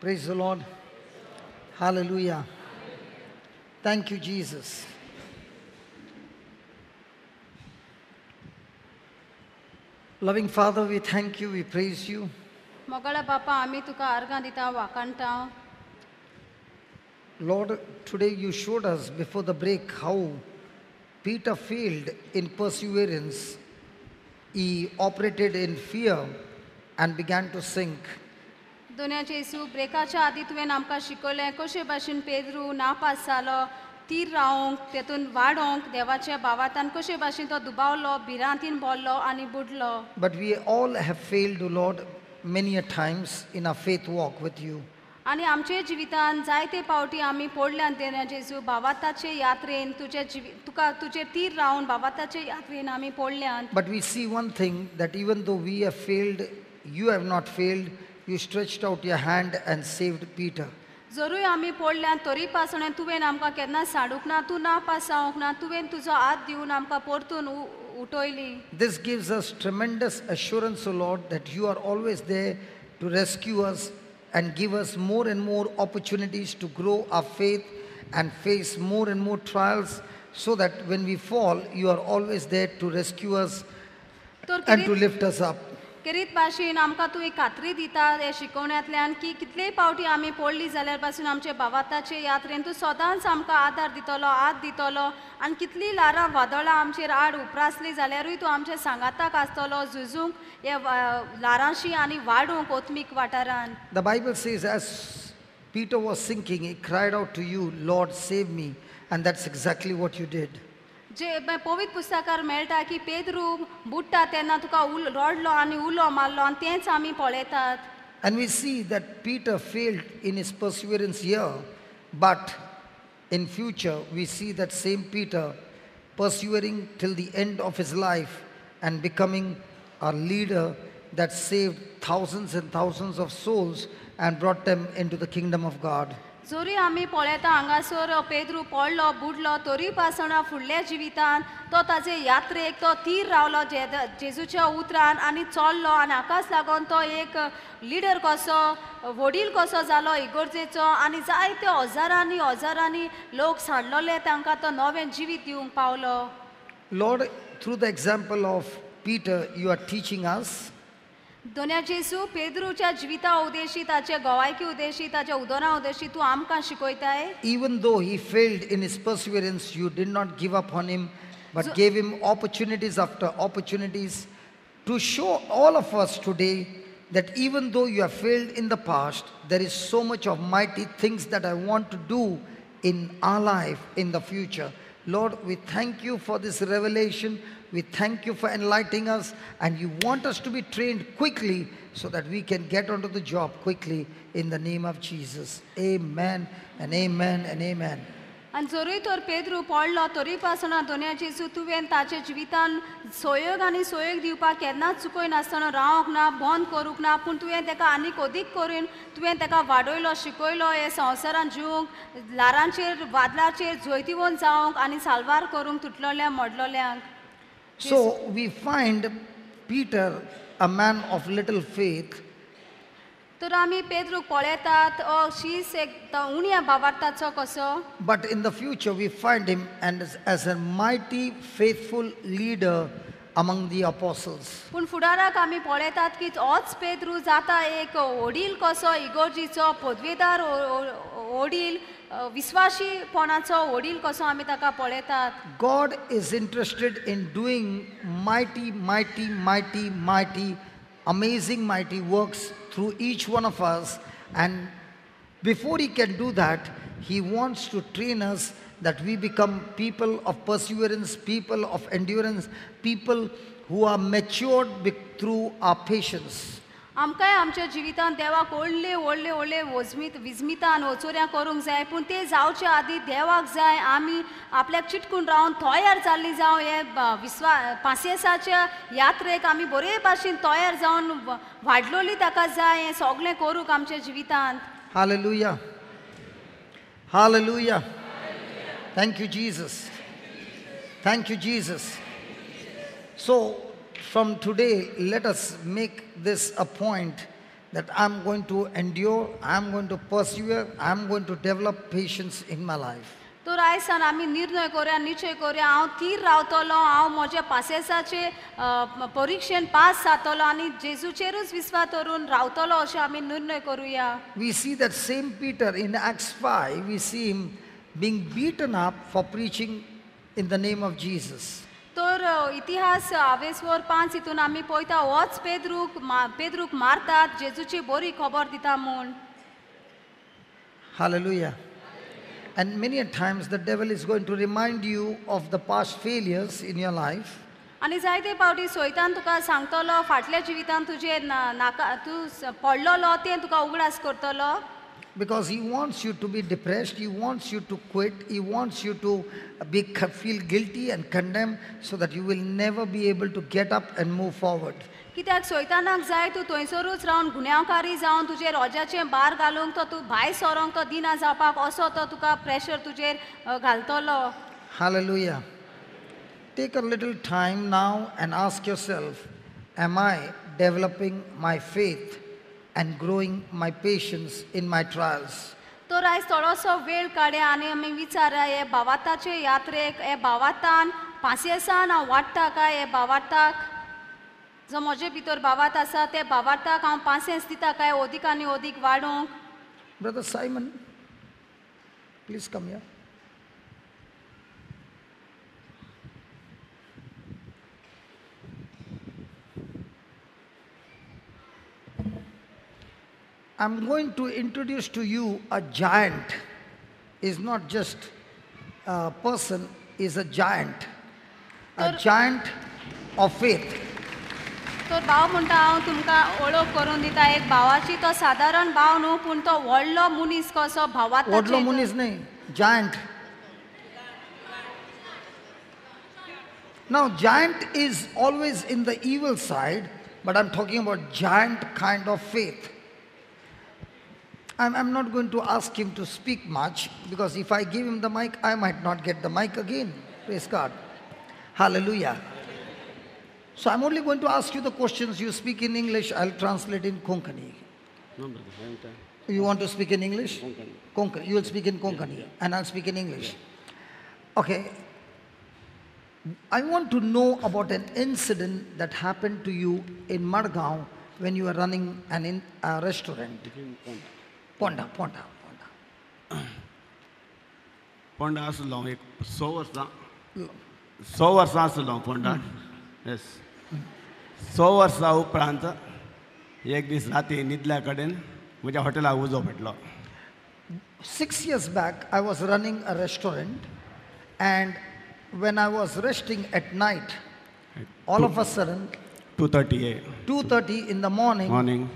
Praise the Lord. Hallelujah. Thank you, Jesus. Loving Father, we thank you, we praise you. मोगळा बापा आम्ही तुका आर्गां दिता वाकाणटा. Lord, today you showed us before the break how Peter failed in perseverance. He operated in fear and began to sink. दुनियाचे Yesu ब्रेकाच्या आदी तुवें आमकां शिकयलें कशे भाशेन पेद्रू नापास जालो, तीर रावंक तेतून वाडोंक देवाच्या भावार्थान कशे भाशेन तो दुबावलो, भिरांतीन बोल्लो आनी बुडलो. But we all have failed, O Lord, many a times in our faith walk with you. आनी आमचे जिवितान जायते पावटी आमी पडल्यान देवाचे येसू भावार्थाचे यात्रेन तुका तुजे तीर रावन भावार्थाचे यात्रेन आमी पडल्यान. But we see one thing, that even though we have failed, you have not failed. You stretched out your hand and saved Peter. जरूय आमी पडल्यान तरी पासणे तुवें आमकां केन्ना साडूक ना, तूं नापास जावंक ना, तुवें तुजो हात दिवन आमकां परतून उठयली. This gives us tremendous assurance, O Lord, that you are always there to rescue us and give us more and more opportunities to grow our faith and face more and more trials, so that when we fall, you are always there to rescue us and to lift us up. किरीत भाशेन आमकां तूं एक खात्री दिता हे शिकोवण्यांतल्यान की कितलेय पावटी आमी पडली जाल्यार पासून आमचे भावार्थाचे यात्रेन तूं सदांच आमकां आदार दितलो, हात दितलो आनी कितलीं ल्हारां वादळां आमचेर आड उपरासलीं जाल्यारूय तूं आमच्या सांगाताक आसतलो झुजूंक हे ल्हारांशी आनी वाडूंक ओत्मीक वाठारान. The Bible says, as Peter was sinking, he cried out to you, Lord, save me. And that's exactly what you did. जे पवित्र पुस्तकार मेळटा की पेद्रू बुडटा तेन्ना तुका रडलो आनी उलो मारलो आनी तेंच आमी पळयतात. And we see that Peter failed in his perseverance here, but in future we see that same Peter persevering till the end of his life and becoming a leader that saved thousands and thousands of souls and brought them into the kingdom of God. जोरी आमी पळयता हांगासर पेद्रू पडलो बुडलो तरी पासण फुडल्या जिवितान तो ताजे यात्रेक तो तीर रावलो जेजूच्या उतरान आनी चल्लो आनी हाकाच लागून तो एक लिडर कसो वडील कसो जालो इगोर्जेचो आनी जायते हजारांनी हजारांनी लोक सांडलोले तांकां तो नवें जिवीत दिवंक Paulo. Lord, through the example of Peter, you are teaching us दुनियाचे Yesu पेद्रूच्या जिविता उद्देशी ताचे गोवायकी उद्देशी ताच्या उदोना उद्देशी तूं आमकां शिकयताय. even though he failed in his perseverance, you did not give up on him, but gave him opportunities after opportunities to show all of us today that even though you have failed in the past, there is so much of mighty things that I want to do in our life in the future. Lord, we thank you for this revelation. We thank you for enlightening us, and you want us to be trained quickly so that we can get onto the job quickly in the name of Jesus. Amen and amen and amen. आनी जरूय तर पेद्रू पडलो तरी पासण दुनियाचे येसू तुवें ताचे जिवितान सोयोग आनी सोयोग दिवपाक केन्नाच चुकय नासतना रावंक ना, बंद करूंक ना, पूण तुवें ताका आनीक अदीक करून तुवें ताका वाडयलो, शिकयलो हे संवसारान जिवंक, ल्हारांचेर वादळाचेर जैतिवंत जावंक आनी साल्वार करूंक तुटलेल्या मोडलोल्यांक. So we find Peter, a man of little faith, तर आमी पेद्रूक पळयतात शीस एक उण्या भावार्थाचो कसो. but in the future we find him as a mighty faithful leader among the apostles. पूण फुडाराक आमी पळयतात की होच पेद्रू जाता एक वडील कसो इगोर्जीचो पदवेदार वडील विश्वासीपणाचो वडील कसो आमी ताका पळयतात. God is interested in doing mighty, amazing, mighty works through each one of us. And before he can do that, he wants to train us that we become people of perseverance, people of endurance, people who are matured through our patience. आमकांय आमच्या जिवितान देवाक व्हडले व्हडले व्हडले विजमितान वचोऱ्यां करूंक जाय, पूण ते जावचे आदी देवाक जाय आमी आपल्याक चिटकून रावन तयार जाल्ली जावं हे पासियेसाच्या यात्रेक आमी बरे भाशेन तयार जावन वाडलोली ताका जाय हें सगळें करूंक आमच्या जिवितांत. Hallelujah. Hallelujah. Thank you, Jesus. Thank you, Jesus. So from today, let us make this a point that I'm going to endure, I'm going to persevere, I'm going to develop patience in my life. तर आयसान आमी निर्णय करूया निश्चय करूया हांव their रावतलो हांव म्हज्या पासेसाचे परिक्षेन पास जातलो आनी जेजूचेरूच विस्वास दवरून रावतलो अशें आमी निर्णय करूया. We see that same Peter in Acts 5, we see him being beaten up for preaching in the name of Jesus. तर इतिहास आवेसवर 5 हितून आमी पळयता होच पेद्रूक मारतात जेजूची बरी खबर दिता म्हूण. Hallelujah. And many a times the devil is going to remind you of the past failures in your life. आनी जायते फावटी सैतान तुका सांगतलो फाटल्या जिवितान तुजे तूं पडलोलो तें तुका उगडास करतलो. Because he wants you to be depressed, he wants you to quit, he wants you to feel guilty and condemned so that you will never be able to get up and move forward. कित्याक सैतानाक जाय तूं थंयसरूच रावन गुन्यांवकारी जावन तुजेर रोजाचें भार घालूंक तो तूं भायर सरोंक तो दिना जावपाक असो तो तुका प्रेशर तुजेर घालतलो. Hallelujah. Take a little time now and ask yourself, am I developing my faith and growing my patience in my trials? तर आयज थोडोसो वेळ काडया आनी आमी विचारया हे भावार्थाचे यात्रेक हे भावार्थान पासियेंसान हांव वाडटा काय हे भावार्थाक जो म्हजे भितर भावार्थ आसा ते भावार्थाक हांव पासियेंस दिता काय अदीक आनी अदीक वाडोवंक. Brother Simon, please come here. I'm going to introduce to you a giant. Is not just a person, is a giant. A giant of faith. तर भाव म्हणटा हांव तुमकां वळख करून दिता एक भावाची तो सादारण भाव न्हू पूण तो व्हडलो मनीस कसो भावार्थाचेर. व्हडलो मनीस न्ही, giant. Now giant is always in the evil side, but I'm talking about giant kind of faith. I'm not going to ask him to speak much because if I give him the mic, I might not get the mic again. Praise God. Hallelujah. So I'm only going to ask you the questions. You speak in English, I'll translate in Konkani. No, brother, I am time. You want to speak in English? Konkani. Konkani. You will speak in Konkani and I'll speak in English. Okay. I want to know about an incident that happened to you in Madgaon when you were running a restaurant. Ponda. Ponda आसलो एक 100 वर्सां आसलो Ponda. Yes 100 वर्सां उपरांत एक दीस राती न्हिदल्या कडेन म्हज्या हॉटेलाक उजो पेटलो. 6 years back, I was running a restaurant, and when I was resting at night, all of a sudden, 2:30 in the morning,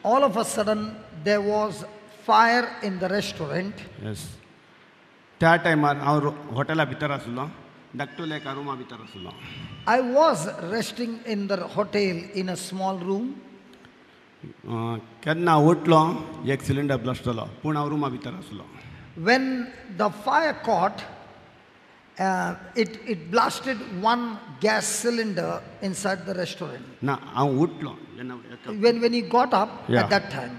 all of a sudden there was fire in the restaurant. Yes. त्या टायमार हांव हॉटेला भितर आसलो, धाकटुले एका रुमा भितर आसलो. I was resting in the hotel in a small room. केन्ना उठलो एक सिलिंडर ब्लास्ट जालो पूण हांव रुमा भितर आसलो. When the fire caught, it blasted one gas cylinder inside the restaurant. ना हांव उठलो When he got up at that time.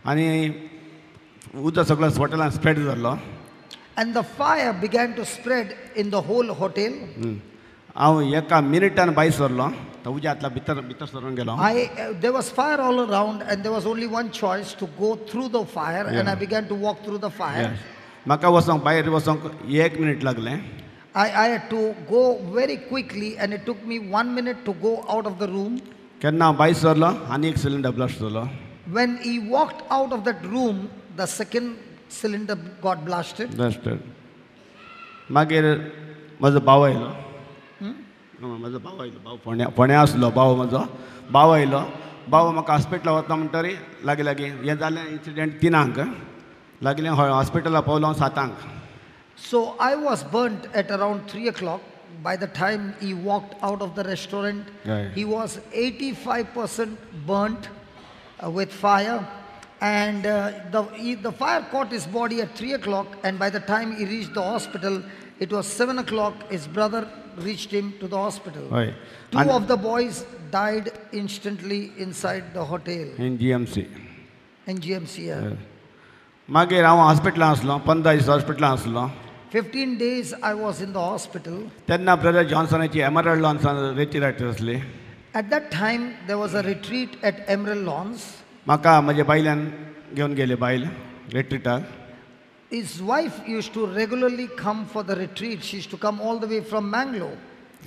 आनी उदक सगळो हॉटेलान स्प्रेड जालो. And the fire began to spread in the whole hotel. हांव एका मिनिटान भायर सरलो तो उज्यातला भितर सरून गेलो. There was fire all around and there was only one choice, to go through the fire, and I began to walk through the fire. म्हाका वचोंक भायर वचोंक 1 मिनिट लागलें. I had to go very quickly and it took me 1 minute to go out of the room. केन्ना भायर सरलो आनी एक सिलिंडर ब्लास्ट जालो. When he walked out of that room, the second cylinder got blasted. मागीर म्हजो भाव आयलो. म्हजो भाव आयलो, फोण्या आसलो भाव म्हजो. भाव आयलो, भाव म्हाका हॉस्पिटलाक वता म्हणटरी लागीं हें जालें इन्सिडेंट 3 लागीं हॉस्पिटलाक Paulo 7. So I was burnt at around 3 o'clock. By the time he walked out of the restaurant, he was 85% burnt with fire. And the fire caught his body at 3 o'clock, and by the time he reached the hospital, it was 7 o'clock. His brother reached him to the hospital. Two of the boys died instantly inside the hotel in GMC. in GMC. Yeah. मागीर हांव हॉस्पिटलांत आसलो 15 दीस हॉस्पिटलांत आसलो 15 days I was in the hospital. तेन्ना brother जॉन्सनाची emerald लॉन्सान retreat आसली. At that time, there was a retreat at Emerald Lawns. म्हाका म्हज्या बायल्यान घेवन गेली बायल रिट्रीटाक. His wife used to regularly come for the retreat. She used to come all the way from Mangalore.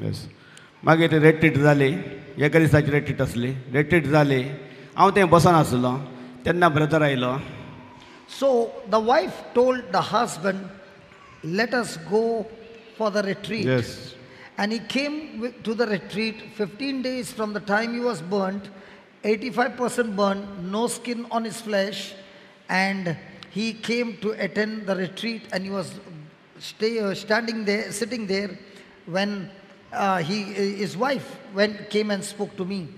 Yes मागीर ती रेट्रीट जाली एका दिसाची रेट्रीट आसली. रेट्रीट जाली हांव थंय बसून आसलो तेन्ना ब्रदर आयलो. So the wife told the husband, let us go for the retreat. Yes. And he came to the retreat 15 days from the time he was burnt, 85% burned, no skin on his flesh. And he came to attend the retreat and he was standing there, sitting there when his wife came and spoke to me.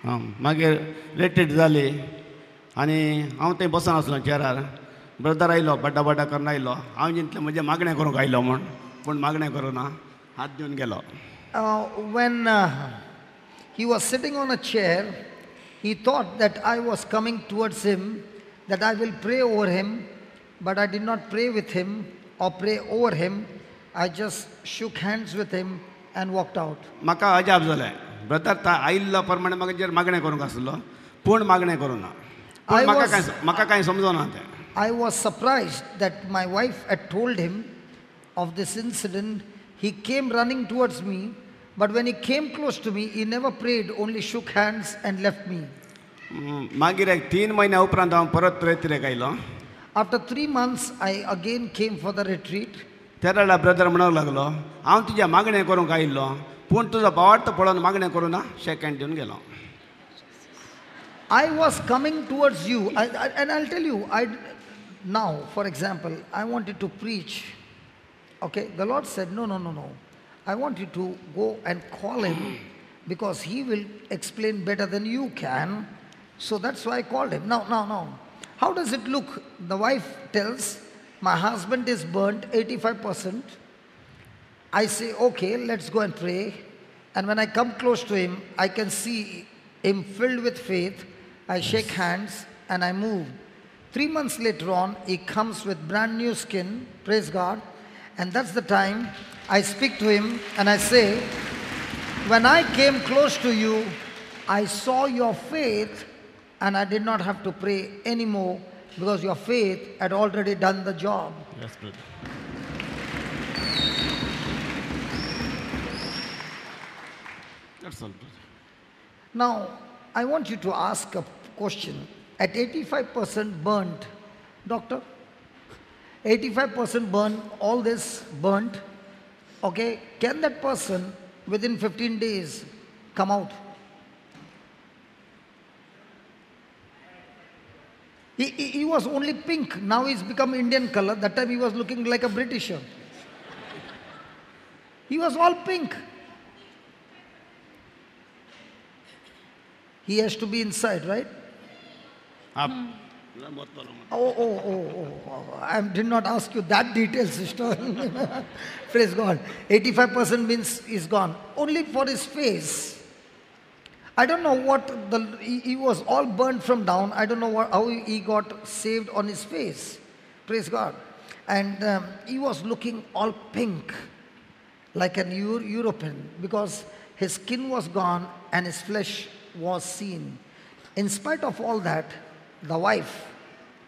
मागीर रेट्रीट जाली आनी हांव थंय बसून आसलो चेरार. Brother आयलो बड्डा बड्डा करून आयलो. हांव चिंतलें म्हणजे मागणें करूंक आयलो म्हूण पूण मागणें करूना हात दिवन गेलो. When he was sitting on a chair, he thought that I was coming towards him, that I will pray over him, but I did not pray with him or pray over him. I just shook hands with him and walked out. म्हाका अजाप जालें. Brother आयिल्लो प्रमाणे म्हाका मागणें करूंक आसलो पूण मागणें करूना. पूण म्हाका कांय समजना तें. I was surprised that my wife had told him of this incident. He came running towards me, but when he came close to me, he never prayed, only shook hands and left me. मागीर एक 3 म्हयन्या उपरांत हांव परत रेत्रेक आयलो. After 3 months, I again came for the retreat. तेन्ना brother म्हणूंक लागलो हांव तुज्या मागणें करूंक आयिल्लो पूण तुजो भावार्थ पळोवन मागणें करूना शेक हँड दिवन गेलो. I was coming towards you, and I'll tell you, now, for example, I wanted to preach. Okay, the Lord said, no. I want you to go and call him because he will explain better than you can. So that's why I called him. Now. How does it look? The wife tells, my husband is burnt 85%. I say, okay, let's go and pray. And when I come close to him, I can see him filled with faith. I shake hands and I move. 3 months later on, he comes with brand new skin, praise God. And that's the time I speak to him and I say, when I came close to you, I saw your faith and I did not have to pray anymore because your faith had already done the job. Yes, brother. That's all, brother. Now, I want you to ask a question. At 85% burnt, doctor, 85% burnt, all this burnt, okay, can that person within 15 days come out? He was only pink, now he's become Indian color. That time he was looking like a Britisher. He was all pink. He has to be inside, right? I did not ask you that detail, sister. Praise God. 85% means he's gone. Only for his face. I don't know what, he was all burnt from down. I don't know how he got saved on his face. Praise God. And he was looking all pink, like an European, because his skin was gone and his flesh was seen. In spite of all that, the wife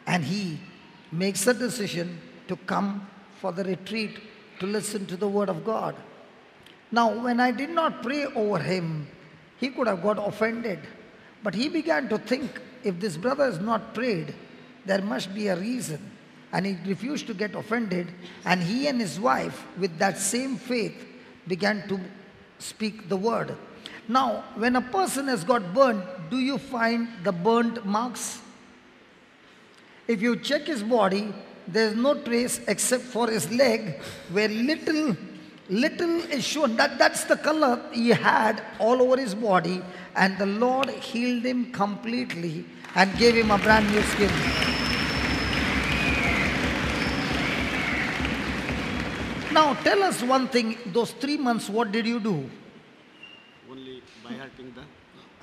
and he makes a decision to come for the retreat to listen to the word of God. Now, when I did not pray over him, he could have got offended. But he began to think, if this brother is not prayed, there must be a reason. And he refused to get offended. And he and his wife, with that same faith, began to speak the word. Now, when a person has got burnt, do you find the burnt marks? If you check his body, there is no trace except for his leg, where little is shown. That's the color he had all over his body, and the Lord healed him completely and gave him a brand new skin. Now tell us one thing, those 3 months, what did you do? Only by hurting the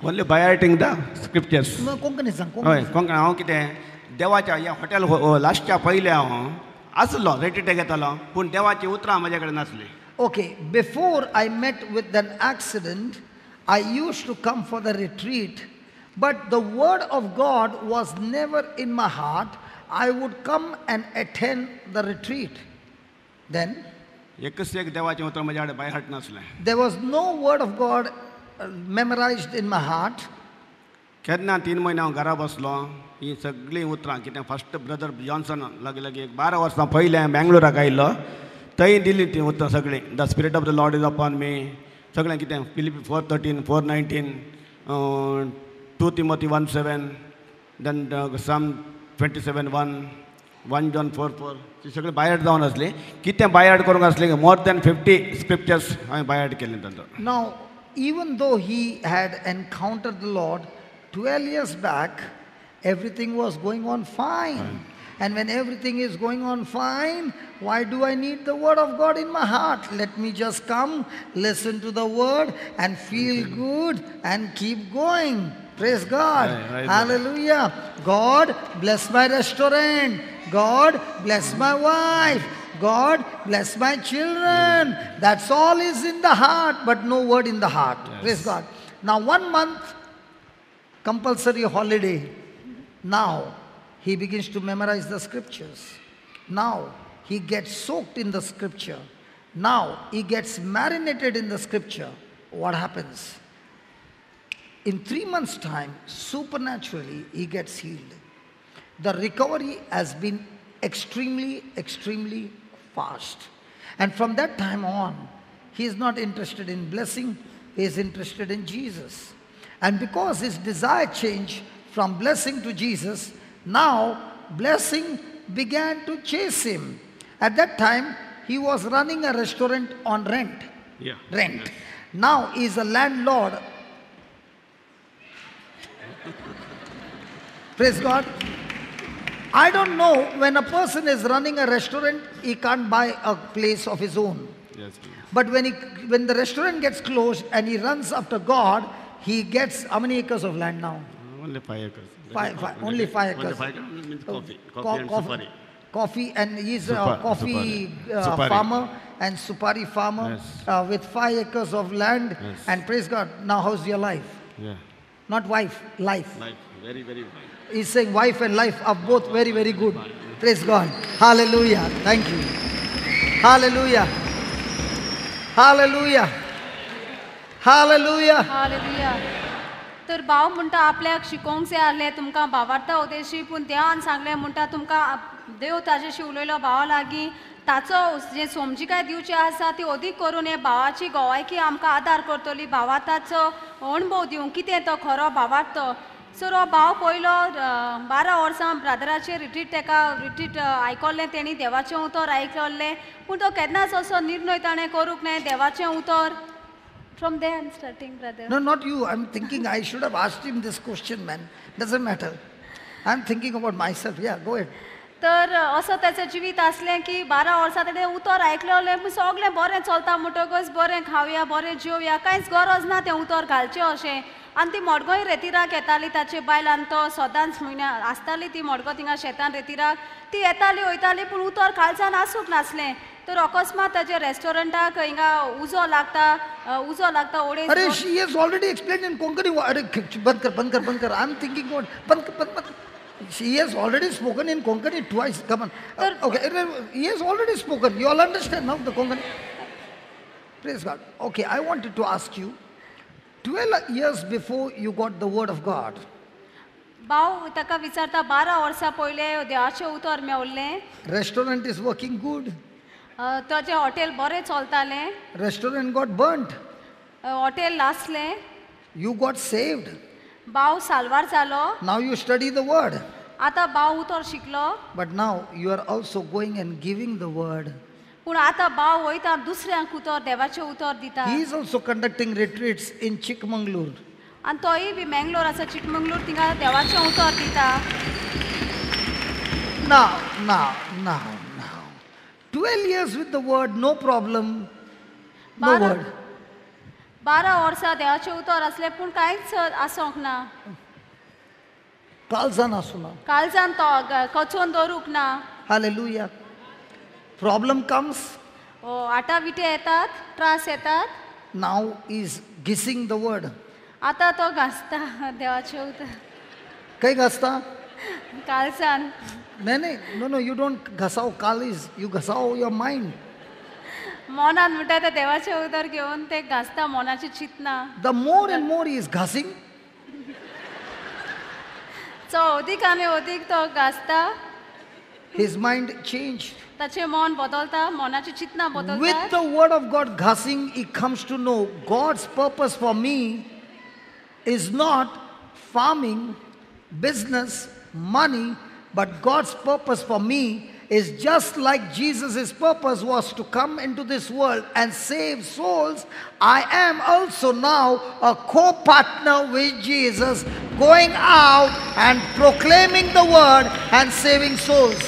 only by hurting the scriptures. Konkani सांग हय कोंकणी कोंकणी हांव कितें देवाच्या ह्या hotel लास्टच्या पयले हांव आसलो रेटिटे घेतालो पूण देवाची उतरां म्हाजे कडेन नासलीं. Okay, before I met with an accident, I used to come for the retreat, but the word of God was never in my heart. I would come and attend the retreat. Then एकच एक देवाचें उतर म्हज्या कडेन by heart नासलें. there was no word of God memorized in my heart. केन्ना 3 म्हयने हांव घरा बसलो ही सगळीं उतरां कितें फस्ट ब्रदर जॉन्सन लागी लागी एक 12 वर्सां पयलीं हांवें बेंगलोराक आयिल्लो थंय दिलीं तीं उतरां सगळीं. The spirit of the Lord is upon मी सगळें कितें Philippi 4:13 4:19 2 Timothy 1:7 then Psalm 27:1 1 John 4:4 ती सगळीं बायहार्ट जावन आसलीं. कितें बायहार्ट करूंक आसलीं मोर दॅन 50 स्क्रिप्चर्स हांवें बायहार्ट केलीं तांचो. Now, even though he had encountered the Lord 12 years back, everything was going on fine. And when everything is going on fine, why do I need the word of God in my heart? Let me just come, listen to the word and feel good and keep going. Praise God. Right. Hallelujah. God bless my restaurant. God bless my wife. God bless my children. That's all is in the heart, but no word in the heart. Yes. Praise God. Now 1 month compulsory holiday. Now he begins to memorize the scriptures. Now he gets soaked in the scripture. Now he gets marinated in the scripture. What happens? In 3 months' time, supernaturally, he gets healed. The recovery has been extremely, extremely fast. And from that time on, he is not interested in blessing, he is interested in Jesus. And because his desire changed from blessing to Jesus, now blessing began to chase him. At that time, he was running a restaurant on rent. Yeah. Rent. Now he is a landlord. Praise God. I don't know, when a person is running a restaurant, he can't buy a place of his own. Yes. But when the restaurant gets closed and he runs after God, he gets how many acres of land now? Only 5 acres. Only 5 acres. Only 5 acres means coffee. Co- Coffee and coffee- supari. Coffee, and he's a Supari. coffee Supari. farmer and supari farmer Yes. with 5 acres of land. Yes. And praise God, now how's your life? Yeah. Not wife, life. Life. Very, very fine. He's saying wife and life are both very, very good. Praise God. Hallelujah. Thank you. Hallelujah. Hallelujah. Hallelujah. Hallelujah. तर भाव म्हणटा आपल्याक शिकोवंक जाय आहलें तुमकां भावार्था उदेशी पूण देवान सांगलें म्हणटा तुमकां देव ताजेशी उलयलो भावा लागीं ताचो जे समजिकाय दिवची आसा ती अदीक करून हे भावाची गोवायकी आमकां आदार करतली भावार्थाचो अणभव दिवंक कितें तो खरो भावार्थ. सो हो भाव पयलो 12 वर्सां ब्रादराचे रिट्रीट आयकल्लें तेणी देवाचें उतर आयकल्लें पूण तो केन्नाच असो निर्णय ताणें करूंक ना देवाचें उतर. From there I'm starting, brother. No, not you. I'm thinking I should have asked him this question, man. Doesn't matter. I'm thinking about myself. Yeah, go ahead. तर असं त्याचं जिवीत असलें की 12 वर्सां तेणें उतर आयकलें सगळें बरें चलता म्हणटकच बरें खावया बरें जेवया कांयच गरज ना तें उतर घालचें अशें. आनी ती मडगोय रेतीराक येताली ताचे बायल आनी तो सदांच म्हयन्या आसताली ती मडगो थिंगा शेतान रेतीराक ती येताली वयताली पूण उतर खालच्यान आसूंक नासलें. तर अकस्मात ताजे रेस्टॉरंटाक हिंगा उजो लागता ओडे. Arey, she has already explained in Konkani. Arey, band kar. I'm thinking about band kar. She has already spoken in Konkani twice. Come on. Okay, he has already spoken. You all understand now the Konkani. Praise God. Okay, I wanted to ask you. 12 years before you got the word of God. भाव ताका विचारता 12 वर्सां पयले देवाचें उतर मेवल्लें. Restaurant is working good. ताचें hotel बरें चलतालें. Restaurant got burnt. हॉटेल लासलें. You got saved. भाव साल्वार जालो. Now you study the word. आतां भाव उतर शिकलो. But now you are also going and giving the word. पूण आतां भाव वयता दुसऱ्यांक उतर देवाचें उतर दिता. He is also conducting retreats in Chikmagalur. आनी तोय बी मेंगलोर आसा चिटमंगलोर थिंगा देवाचें उतर दिता. Now. 12 years with the word, no problem. No word. 12 वर्सां देवाचे उतर असले पूण कांयच आसोंक ना काळजान आसुना. काळजान तो कचोवन दवरूंक ना. Hallelujah. Problem comes. आटाविटे येतात, त्रास येतात. Now is guessing the word. आतां तो घासता देवाचे उतर काही घासता? काळजान. नाही, no, you don't घसाव काळीज, you घसाव your mind. मनान म्हणटा ते देवाचे उदर घेवन ते घासता मनाची चिंतना. The more and more he is घासिंग, चो अदीक आनी अदीक तो घासता his mind changed. ताचे मन बदलता, मनाची चिंतना With बदलता. the word of God घासिंग, he comes to know God's purpose for me is not farming, business, money, but God's purpose for me is just like Jesus' purpose was to come into this world and save souls. I am also now a co-partner with Jesus, going out and proclaiming the word and saving souls.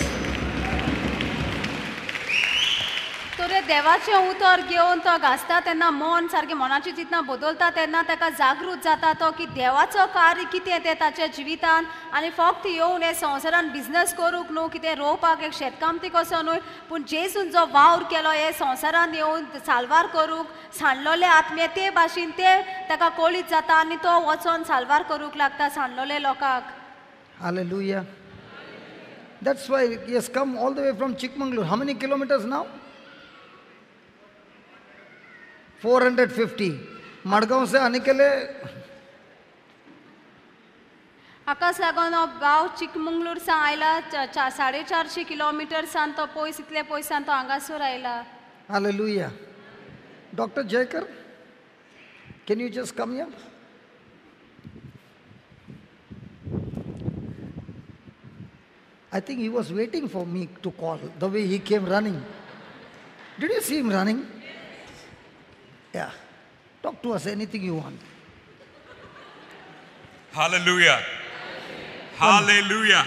तो रे देवाचे उतर घेवन तो घासता तेन्ना मन सारकें मनाची चिंतना बदलता तेन्ना ताका जागृत जाता तो की देवाचो कार्य कितें तें ताच्या जिवितान आनी फक्त येवन हे संवसारान बिझनस करूंक न्हू कितें रोवपाक एक शेतकामती कसो न्हू पूण जेजून जो वावर केलो हे संवसारान येवन साल्वार करूंक सांडलोले आत्मे ते भाशेन ते ताका कळीत जाता आनी तो वचोन साल्वार करूंक लागता सांडलोले लोकांक. Hallelujah. That's why he has come all the way from Chikmagalur. How many kilometers now? 450. Madgaon से आने के लिए हाकाच लागून हो भाव चिकमंगळूर सा आयला 450 किलोमीटर सान तो पयस इतले पयसान तो हांगासर आयला. Hallelujah. Dr. Jaikar, can you just come here? I think he was waiting for me to call, the way he came running. Did you see him running? Yeah. Talk to us anything you want. Hallelujah. Hallelujah.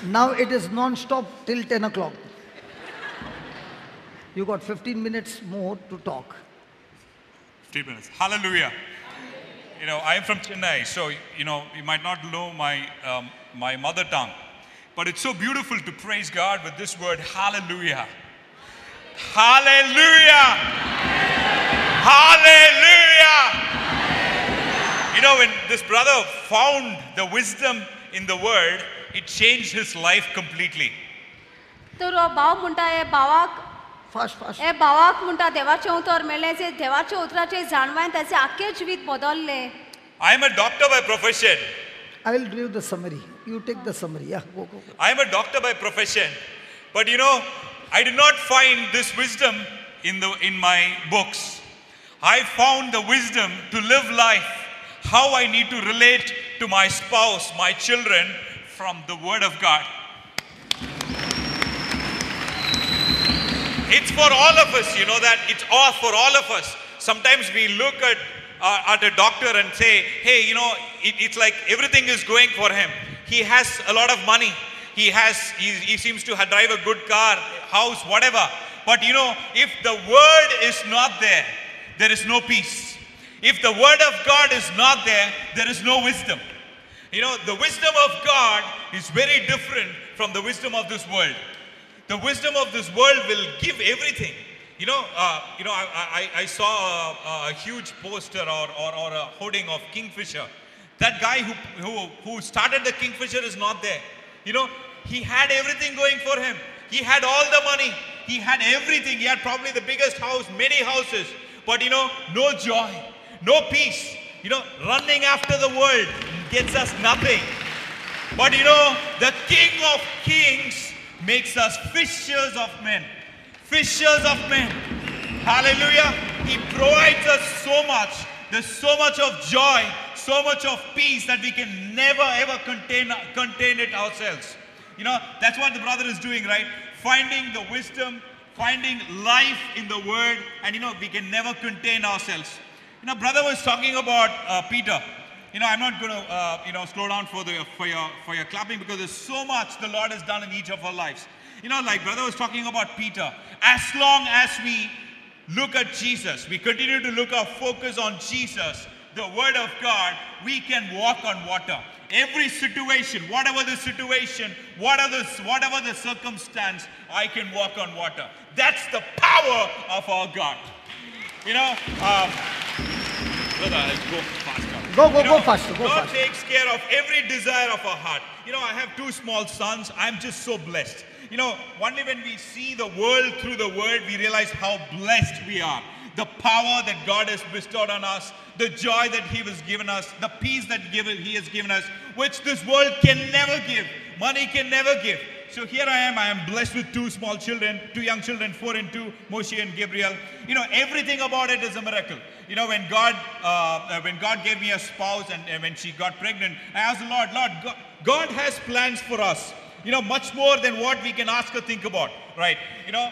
Now it is non-stop till 10 o'clock. You got 15 minutes more to talk. 15 minutes. Hallelujah. You know, I am from Chennai, so, you know, you might not know my mother tongue. But it's so beautiful to praise God with this word, hallelujah. Hallelujah. Hallelujah. You know, when this brother found the wisdom in the word, it changed his life completely. तर हो भाव म्हणटा हे भावाक Fast, fast. हे भावाक म्हणटा देवाचे उतर मेळ्ळे जे देवाच्या उतराचे जाणवान त्याचे आख्खे जिवीत बदलले. I am a doctor by profession. I will give the summary. You take the summary. Yeah, go. I am a doctor by profession. But you know, I did not find this wisdom in my books. I found the wisdom to live life, how I need to relate to my spouse, my children, from the Word of God. It's for all of us, you know that it's all for all of us. Sometimes we look at a doctor and say, hey, you know, it's like everything is going for him. He has a lot of money. He seems to drive a good car, house, whatever. But you know, if the word is not there, there is no peace. If the word of God is not there, there is no wisdom. You know, the wisdom of God is very different from the wisdom of this world. The wisdom of this world will give everything. You know, I saw a huge poster or a hoarding of Kingfisher. That guy who started the Kingfisher is not there. You know, he had everything going for him. He had all the money. He had everything. He had probably the biggest house, many houses. But you know, no joy, no peace. You know, running after the world gets us nothing. But you know, the King of Kings makes us fishers of men. Fishers of men. Hallelujah. He provides us so much. There's so much of joy, so much of peace that we can never ever contain it ourselves. You know, that's what the brother is doing, right? Finding the wisdom, finding life in the word, and you know, we can never contain ourselves. You know, brother was talking about Peter. You know, I'm not going to, slow down for your clapping because there's so much the Lord has done in each of our lives. You know, like brother was talking about Peter. As long as we look at Jesus, we continue to look our focus on Jesus, the Word of God, we can walk on water. Every situation, whatever the situation, whatever the circumstance, I can walk on water. That's the power of our God. You know, brother, I'll go faster. Go faster. God takes care of every desire of our heart. You know, I have 2 small sons. I'm just so blessed. You know, only when we see the world through the Word, we realize how blessed we are. The power that God has bestowed on us, the joy that He has given us, the peace that He has given us, which this world can never give. Money can never give. So here I am blessed with 2 small children, 2 young children, 4 and 2, Moshe and Gabriel. You know, everything about it is a miracle. You know, when God gave me a spouse and when she got pregnant, I asked the Lord, God has plans for us. You know, much more than what we can ask or think about, right? You know,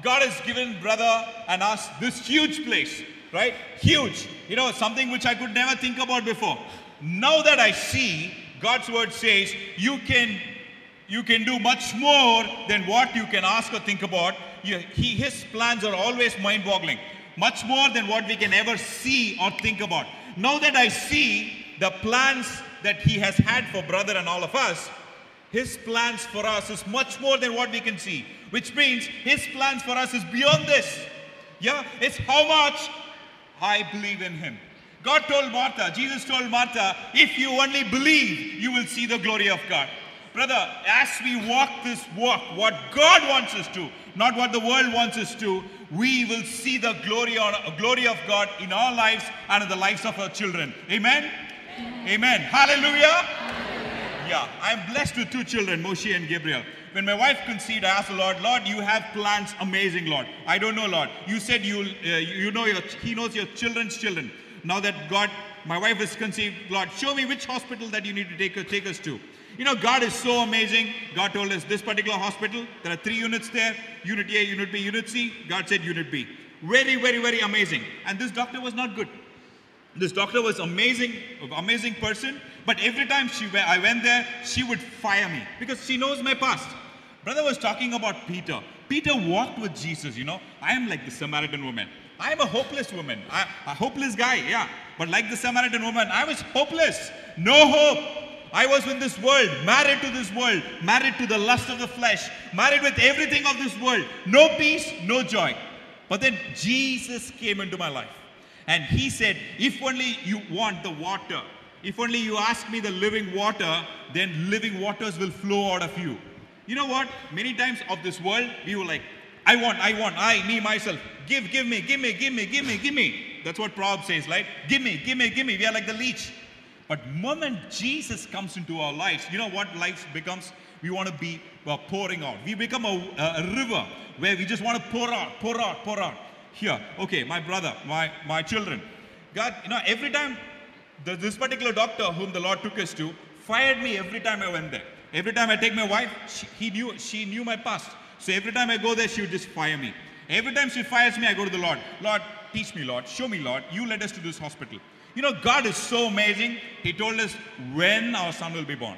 God has given brother and us this huge place, right? Huge. You know, something which I could never think about before. Now that I see, God's word says, you can do much more than what you can ask or think about. His plans are always mind-boggling. Much more than what we can ever see or think about. Now that I see the plans that He has had for brother and all of us, His plans for us is much more than what we can see. Which means His plans for us is beyond this. Yeah, it's how much I believe in Him. God told Martha, Jesus told Martha, if you only believe, you will see the glory of God. Brother, as we walk this walk, what God wants us to, not what the world wants us to, we will see the glory of God in our lives and in the lives of our children. Amen? Amen. Hallelujah. Yeah, I'm blessed with 2 children, Moshe and Gabriel. When my wife conceived, I asked the Lord, you have plans amazing, Lord. I don't know, Lord. You said He knows your children's children. Now that my wife is conceived, Lord, show me which hospital that you need to take us to. You know, God is so amazing. God told us this particular hospital, there are 3 units there, Unit A, Unit B, Unit C. God said Unit B. Very, very, very amazing. And this doctor was not good. This doctor was amazing person, but every time I went there, she would fire me because she knows my past. Brother was talking about Peter. Peter walked with Jesus, you know. I am like the Samaritan woman. I am a hopeless woman, a hopeless guy, yeah. But like the Samaritan woman, I was hopeless, no hope. I was in this world, married to this world, married to the lust of the flesh, married with everything of this world. No peace, no joy. But then Jesus came into my life. And He said, if only you want the water, if only you ask me the living water, then living waters will flow out of you. You know what? Many times of this world, we were like, I, me, myself. Give me. That's what Proverbs says, right? Give me. We are like the leech. But the moment Jesus comes into our lives, you know what life becomes? We want to be pouring out. We become a river where we just want to pour out. Here, okay, my brother, my children. God, you know, every time this particular doctor whom the Lord took us to fired me every time I went there. Every time I take my wife, she knew my past. So every time I go there, she would just fire me. Every time she fires me, I go to the Lord. Lord, teach me, Lord. Show me, Lord. You led us to this hospital. You know, God is so amazing. He told us when our son will be born.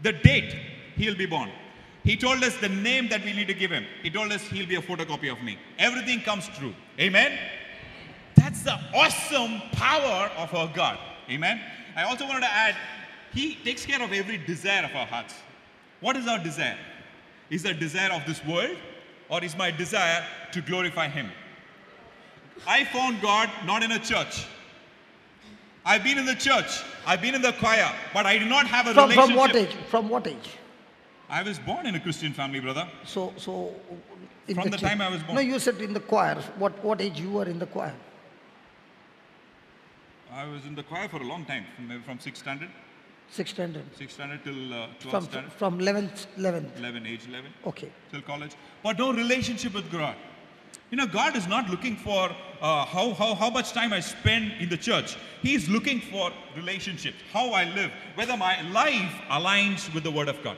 The date he'll be born. He told us the name that we need to give him. He told us he'll be a photocopy of me. Everything comes true. Amen? That's the awesome power of our God. Amen? I also wanted to add, He takes care of every desire of our hearts. What is our desire? Is the desire of this world, or is my desire to glorify Him? I found God not in a church. I've been in the church. I've been in the choir, but I do not have a relationship. From what age? I was born in a Christian family, brother. So From the time I was born. No, you said in the choir. What age you were in the choir? I was in the choir for a long time, from 6th standard. 6th standard. 6th standard till 12th standard. From 11th. 11, age 11. Okay. Till college. But no relationship with God. You know, God is not looking for how much time I spend in the church. He is looking for relationships, how I live, whether my life aligns with the Word of God.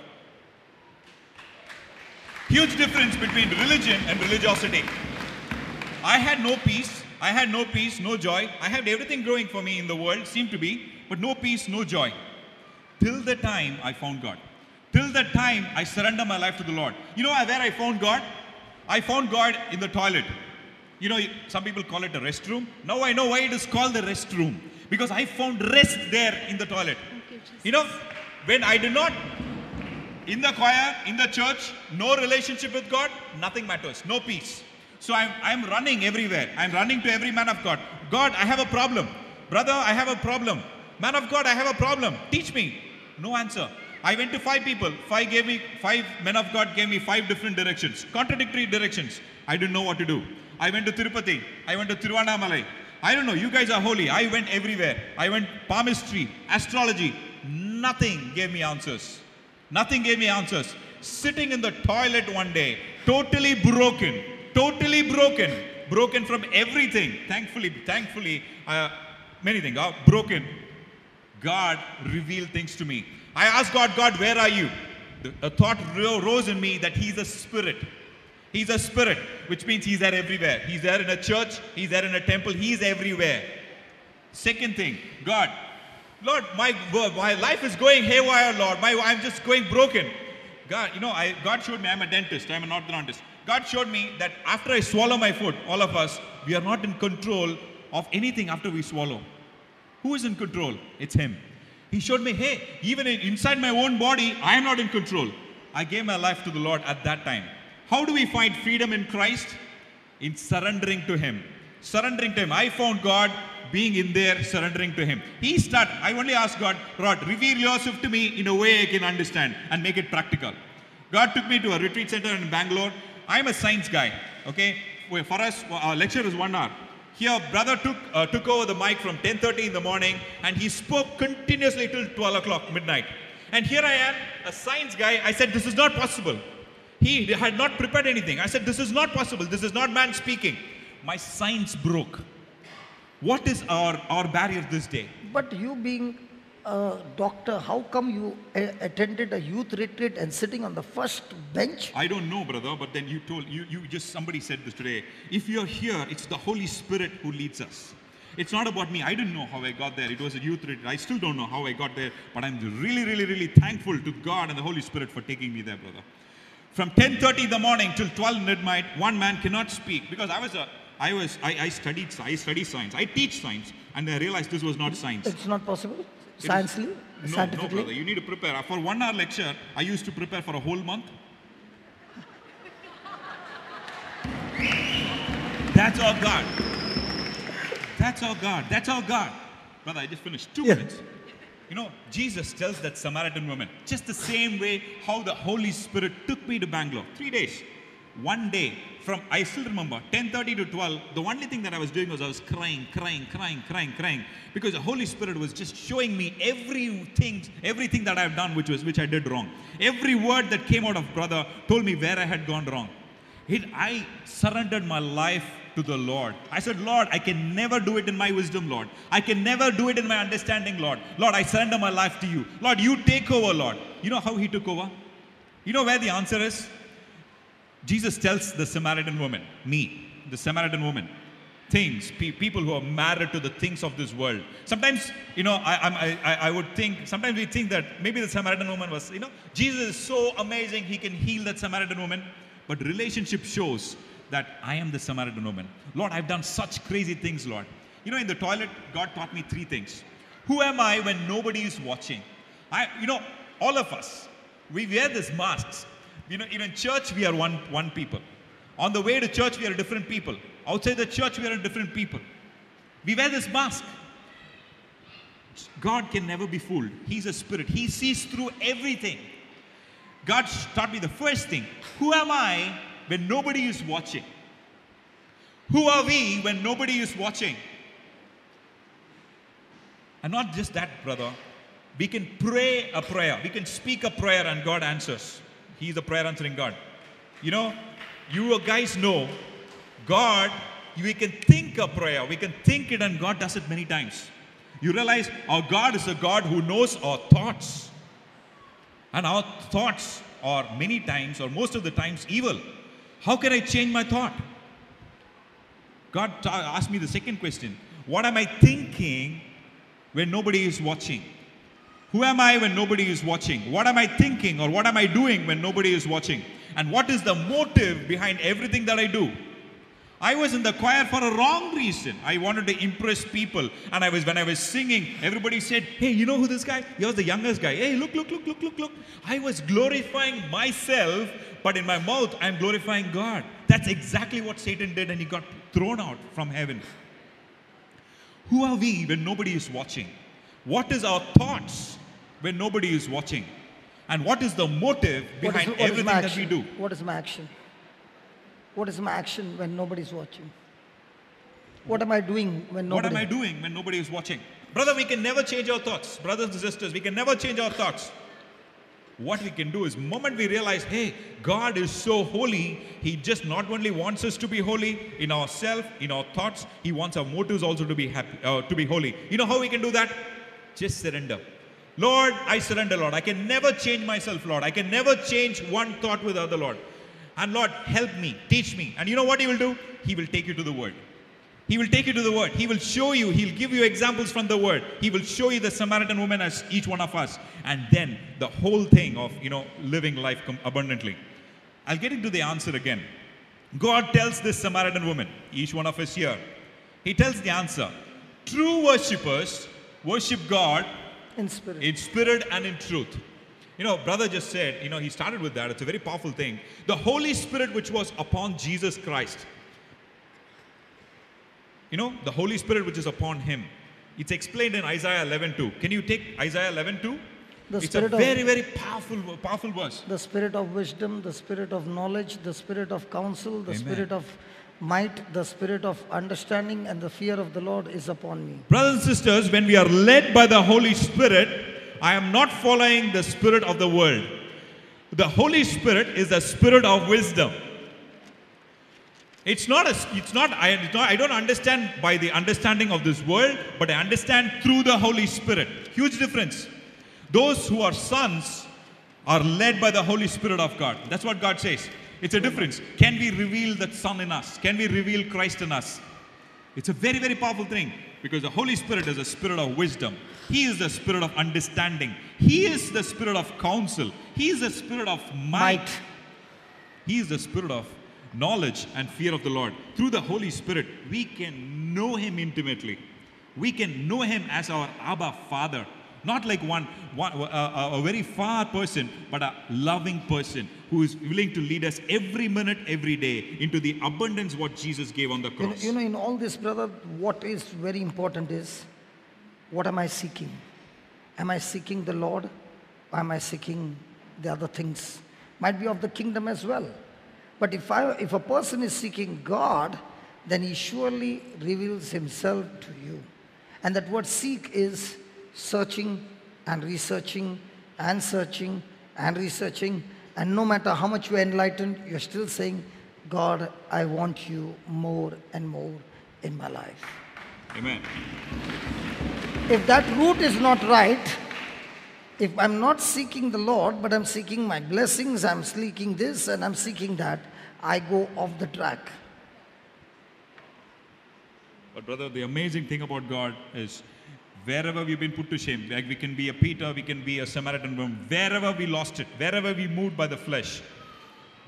Huge difference between religion and religiosity. I had no peace, no joy. I had everything growing for me in the world, seemed to be, but no peace, no joy. Till the time I found God. Till the time I surrendered my life to the Lord. You know where I found God? I found God in the toilet. You know, some people call it a restroom. Now I know why it is called the restroom. Because I found rest there in the toilet. You know, when I did not, in the choir, in the church, no relationship with God, nothing matters, no peace. So I'm running everywhere. I'm running to every man of God. God, I have a problem. Brother, I have a problem. Man of God, I have a problem. Teach me. No answer. I went to 5 people. 5 men of God gave me 5 different directions, contradictory directions. I didn't know what to do. I went to Tirupati. I went to Tiruvannamalai. I don't know. You guys are holy. I went everywhere. I went palmistry, astrology. Nothing gave me answers. Nothing gave me answers. Sitting in the toilet one day, totally broken. Totally broken. Broken from everything. Thankfully, many things are broken. God revealed things to me. I asked God, God, where are you? A thought rose in me that He's a spirit. He's a spirit, which means He's there everywhere. He's there in a church. He's there in a temple. He's everywhere. Second thing, God, Lord, my life is going haywire, Lord. I'm just going broken. God, you know, God showed me, I'm a dentist. I'm an orthodontist. God showed me that after I swallow my food, all of us, we are not in control of anything after we swallow. Who is in control? It's Him. He showed me, hey, even inside my own body, I am not in control. I gave my life to the Lord at that time. How do we find freedom in Christ? In surrendering to Him. Surrendering to Him. I found God being in there, surrendering to Him. I only asked God, Lord, reveal yourself to me in a way I can understand and make it practical. God took me to a retreat center in Bangalore. I'm a science guy, okay? For us, our lecture is 1 hour. Here, brother took over the mic from 10:30 in the morning, and he spoke continuously till 12 o'clock midnight. And here I am, a science guy. I said, this is not possible. He had not prepared anything. I said, this is not possible. This is not man speaking. My science broke. What is our barrier this day? But you being a doctor, how come you attended a youth retreat and sitting on the first bench? I don't know, brother, but then somebody said this today. If you're here, it's the Holy Spirit who leads us. It's not about me. I didn't know how I got there. It was a youth retreat. I still don't know how I got there, but I'm really, really, really thankful to God and the Holy Spirit for taking me there, brother. From 10:30 in the morning till 12 midnight, one man cannot speak because I studied science. I teach science, and I realized this was not science. It's not possible? Scientifically? No, brother. You need to prepare. For 1 hour lecture, I used to prepare for a whole month. That's our God. That's our God. That's our God. Brother, I just finished. 2 minutes. You know, Jesus tells that Samaritan woman, just the same way how the Holy Spirit took me to Bangalore. 3 days. 1 day, I still remember, 10:30 to 12, the only thing that I was doing was I was crying. Because the Holy Spirit was just showing me everything that I've done which I did wrong. Every word that came out of brother told me where I had gone wrong. I surrendered my life to the Lord. I said, Lord, I can never do it in my wisdom, Lord. I can never do it in my understanding, Lord. Lord, I surrender my life to you. Lord, you take over, Lord. You know how He took over? You know where the answer is? Jesus tells the Samaritan woman, the Samaritan woman, people who are married to the things of this world. Sometimes, you know, I would think, sometimes we think that maybe the Samaritan woman was, you know, Jesus is so amazing, He can heal that Samaritan woman. But relationship shows that I am the Samaritan woman. Lord, I've done such crazy things, Lord. You know, in the toilet, God taught me 3 things. Who am I when nobody is watching? All of us, we wear these masks. You know, in church, we are one people. On the way to church, we are different people. Outside the church, we are different people. We wear this mask. God can never be fooled. He's a spirit. He sees through everything. God taught me the first thing. Who am I when nobody is watching? Who are we when nobody is watching? And not just that, brother. We can pray a prayer. We can speak a prayer and God answers. He's a prayer answering God. You know, you guys know, God, we can think a prayer. We can think it and God does it many times. You realize our God is a God who knows our thoughts. And our thoughts are many times or most of the times evil. How can I change my thought? God asked me the second question. What am I thinking when nobody is watching? Who am I when nobody is watching? What am I thinking or what am I doing when nobody is watching? And what is the motive behind everything that I do? I was in the choir for a wrong reason. I wanted to impress people. And when I was singing, everybody said, hey, you know who this guy? He was the youngest guy. Hey, look. I was glorifying myself, but in my mouth, I'm glorifying God. That's exactly what Satan did, and he got thrown out from heaven. Who are we when nobody is watching? What is our thoughts when nobody is watching? And what is the motive behind everything that we do? What is my action? What is my action when nobody is watching? What am I doing when nobody? What am I doing when nobody is watching? Brother, we can never change our thoughts. Brothers and sisters, we can never change our thoughts. What we can do is, moment we realize, hey, God is so holy, He just not only wants us to be holy in ourselves, in our thoughts, He wants our motives also to be happy, to be holy. You know how we can do that? Just surrender. Lord, I surrender, Lord. I can never change myself, Lord. I can never change one thought with other, Lord. And Lord, help me, teach me. And you know what He will do? He will take you to the Word. He will take you to the Word. He will show you. He'll give you examples from the Word. He will show you the Samaritan woman as each one of us. And then the whole thing of, living life abundantly. I'll get into the answer again. God tells this Samaritan woman, each one of us here, He tells the answer. True worshippers worship God in spirit and in truth. Brother just said, he started with that. It's a very powerful thing. The Holy Spirit which was upon Jesus Christ. The Holy Spirit which is upon Him. It's explained in Isaiah 11:2. Can you take Isaiah 11:2? It's a very, very powerful verse. The spirit of wisdom, the spirit of knowledge, the spirit of counsel, the spirit of might, the spirit of understanding, and the fear of the Lord is upon me. Brothers and sisters, when we are led by the Holy Spirit, I am not following the spirit of the world. The Holy Spirit is the spirit of wisdom. I don't understand by the understanding of this world, but I understand through the Holy Spirit. Huge difference. Those who are sons are led by the Holy Spirit of God. That's what God says. It's a difference. Can we reveal the Son in us? Can we reveal Christ in us? It's a very, very powerful thing, because the Holy Spirit is a spirit of wisdom. He is the spirit of understanding. He is the spirit of counsel. He is the spirit of might. He is the spirit of knowledge and fear of the Lord. Through the Holy Spirit, we can know Him intimately. We can know Him as our Abba Father. Not like a very far person, but a loving person who is willing to lead us every minute, every day into the abundance what Jesus gave on the cross. In all this, brother, what is very important is, what am I seeking? Am I seeking the Lord, or am I seeking the other things? Might be of the kingdom as well. But if a person is seeking God, then he surely reveals himself to you. And that word seek is searching and researching and searching and researching. And no matter how much you are enlightened, you're still saying, God, I want you more and more in my life. Amen. If that route is not right, if I'm not seeking the Lord, but I'm seeking my blessings, I'm seeking this and I'm seeking that, I go off the track. But brother, the amazing thing about God is, wherever we've been put to shame, like we can be a Peter, we can be a Samaritan woman, wherever we lost it, wherever we moved by the flesh,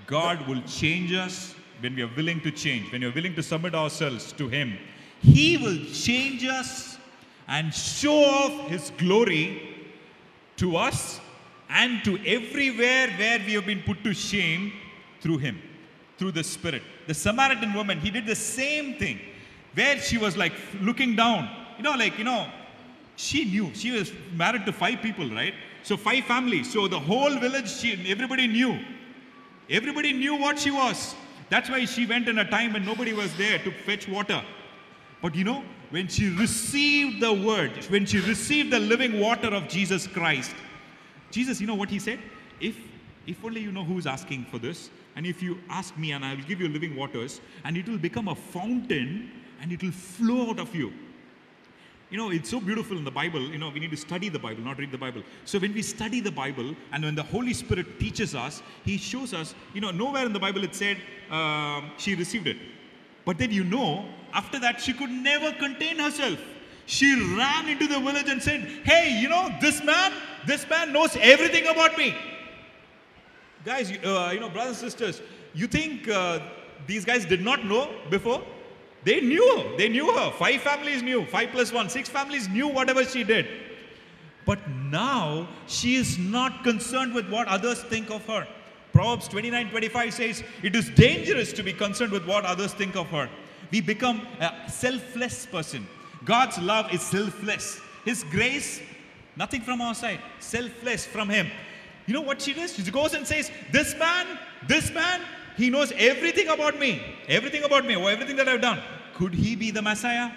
God will change us when we are willing to change, when we are willing to submit ourselves to Him. He will change us and show off His glory to us and to everywhere where we have been put to shame through Him, through the Spirit. The Samaritan woman, He did the same thing, where she was like looking down, she knew. She was married to 5 people, right? So 5 families. So the whole village, everybody knew. Everybody knew what she was. That's why she went in a time when nobody was there to fetch water. But when she received the word, when she received the living water of Jesus Christ, Jesus, what He said? If only you know who is asking for this, and if you ask me and I will give you living waters, and it will become a fountain and it will flow out of you. It's so beautiful in the Bible. We need to study the Bible, not read the Bible. So when we study the Bible and when the Holy Spirit teaches us, He shows us, nowhere in the Bible it said she received it. But then after that she could never contain herself. She ran into the village and said, hey, this man knows everything about me. Guys, brothers and sisters, you think these guys did not know before. They knew her. They knew her. 5 families knew. 5 plus 1. 6 families knew whatever she did. But now she is not concerned with what others think of her. Proverbs 29:25 says, it is dangerous to be concerned with what others think of her. We become a selfless person. God's love is selfless. His grace, nothing from our side. Selfless from Him. You know what she does? She goes and says, this man, he knows everything about me. Everything about me, or everything that I've done. Could he be the Messiah?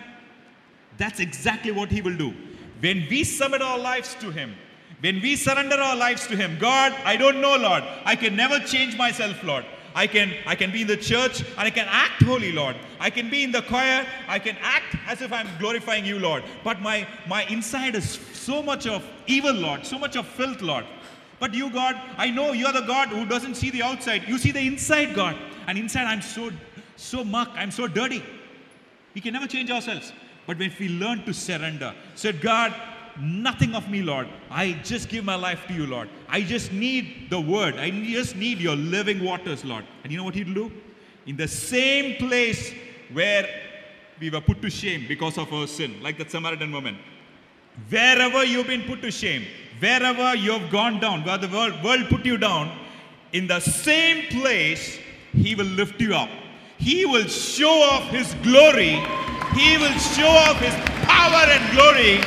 That's exactly what he will do. When we submit our lives to Him, when we surrender our lives to Him, God, I don't know, Lord. I can never change myself, Lord. I can be in the church and I can act holy, Lord. I can be in the choir. I can act as if I'm glorifying you, Lord. But my inside is so much of evil, Lord. So much of filth, Lord. But you, God, I know you're the God who doesn't see the outside. You see the inside, God. And inside I'm so muck. I'm so dirty. We can never change ourselves. But when we learn to surrender, said, God, nothing of me, Lord. I just give my life to you, Lord. I just need the word. I just need your living waters, Lord. And you know what He'll do? In the same place where we were put to shame because of our sin, like that Samaritan woman. Wherever you've been put to shame, wherever you've gone down, where the world put you down, in the same place, He will lift you up. He will show off His glory. He will show off His power and glory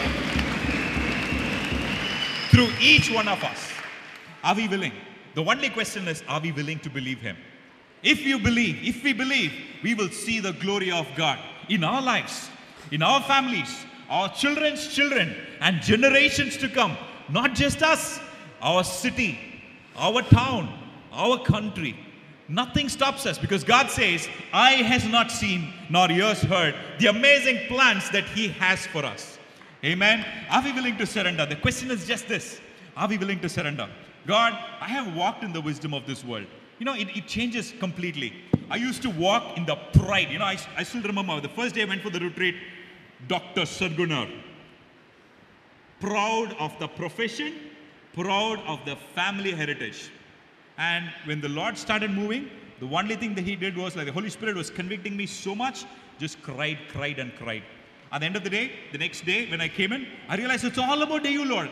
through each one of us. Are we willing? The only question is, are we willing to believe Him? If we believe, we will see the glory of God in our lives, in our families, our children's children, and generations to come. Not just us, our city, our town, our country. Nothing stops us because God says, eye has not seen nor ears heard the amazing plans that He has for us. Amen. Are we willing to surrender? The question is just this. Are we willing to surrender? God, I have walked in the wisdom of this world. You know, it changes completely. I used to walk in the pride. You know, I still remember the first day I went for the retreat, Dr. Sargunar. Proud of the profession, proud of the family heritage. And when the Lord started moving, the only thing that He did was, like, the Holy Spirit was convicting me so much, just cried. At the end of the day, the next day when I came in, I realized it's all about you, Lord.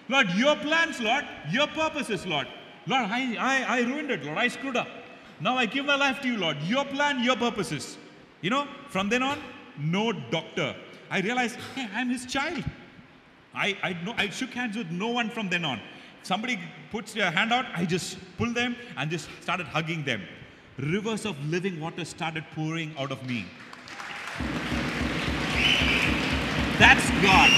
Lord, your plans, Lord, your purposes, Lord. Lord, I ruined it, Lord, I screwed up. Now I give my life to you, Lord. Your plan, your purposes. You know, from then on, no doctor. I realized, hey, I'm His child. I shook hands with no one from then on. Somebody puts their hand out, I just pull them and just started hugging them. Rivers of living water started pouring out of me. That's God.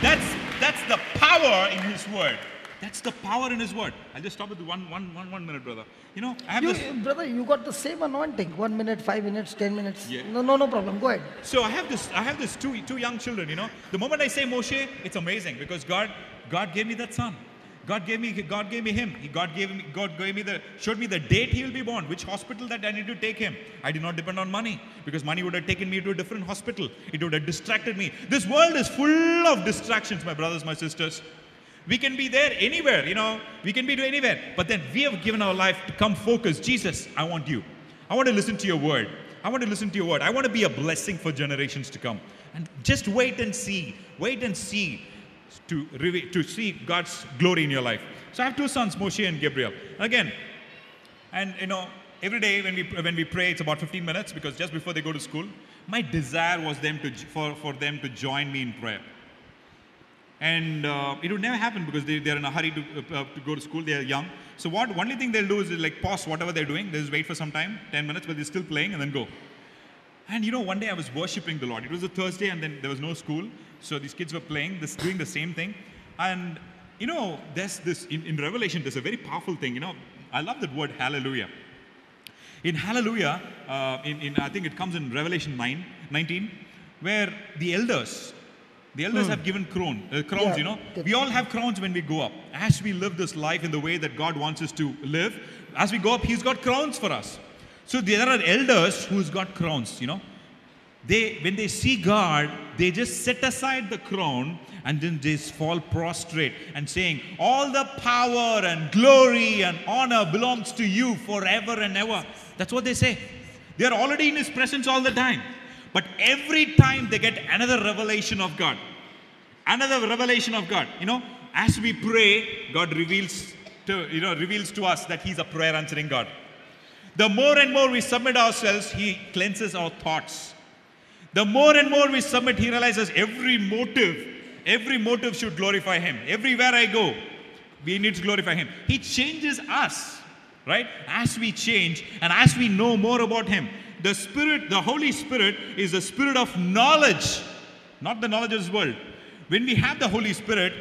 That's the power in His word. That's the power in His word. I'll just stop with one minute, brother. You know, I have brother, you got the same anointing. 1 minute, 5 minutes, 10 minutes. Yeah. No problem. Go ahead. So I have this two young children, you know. The moment I say Moshe, it's amazing because God gave me that son. God gave me him. Showed me the date he will be born, which hospital that I need to take him. I did not depend on money because money would have taken me to a different hospital. It would have distracted me. This world is full of distractions, my brothers, my sisters. We can be there anywhere, you know. We can be anywhere. But then we have given our life to come focus. Jesus, I want you. I want to listen to your word. I want to listen to your word. I want to be a blessing for generations to come. And just wait and see. Wait and see. To see God's glory in your life. So I have two sons, Moshe and Gabriel. Again, and you know, every day when we pray, it's about 15 minutes because just before they go to school, my desire was for them to join me in prayer. And it would never happen because they're in a hurry to go to school. They're young. So only thing they'll do is like pause whatever they're doing. They just wait for some time, 10 minutes, but they're still playing and then go. And you know, one day I was worshiping the Lord. It was a Thursday and then there was no school. So these kids were playing, doing the same thing. And you know, there's this, in Revelation, there's a very powerful thing. You know, I love that word hallelujah. In hallelujah, I think it comes in Revelation 19, where the elders have given crowns, yeah, you know. We all have crowns when we go up. As we live this life in the way that God wants us to live, as we go up, He's got crowns for us. So there are elders who's got crowns, you know. When they see God, they just set aside the crown and then just fall prostrate and saying, all the power and glory and honor belongs to you forever and ever. That's what they say. They are already in His presence all the time. But every time they get another revelation of God. Another revelation of God. As we pray, God reveals to us that He's a prayer answering God. The more and more we submit ourselves, He cleanses our thoughts. The more and more we submit, He realizes every motive should glorify Him. Everywhere I go, we need to glorify Him. He changes us, right? As we change and as we know more about Him. The Spirit, the Holy Spirit is the Spirit of knowledge, not the knowledge of this world. When we have the Holy Spirit,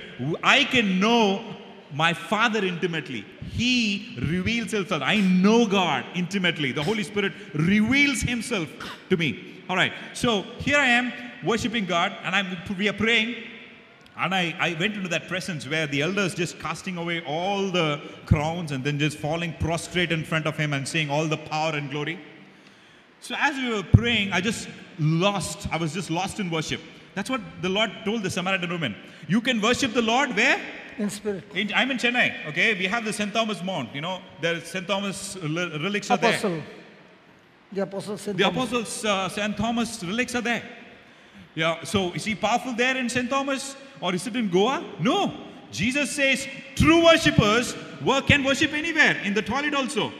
I can know my Father intimately. He reveals Himself. I know God intimately. The Holy Spirit reveals Himself to me. All right. So here I am worshiping God, and we are praying. And I went into that presence where the elders just casting away all the crowns and then just falling prostrate in front of Him and saying all the power and glory. So as we were praying, I was just lost in worship. That's what the Lord told the Samaritan woman. You can worship the Lord where? In spirit. I'm in Chennai, okay? We have the St. Thomas Mount, the St. Thomas relics are there. The Apostle St. The Thomas. Apostles St. Thomas relics are there. Yeah, so is He powerful there in St. Thomas? Or is it in Goa? No. Jesus says true worshippers can worship anywhere, in the toilet also.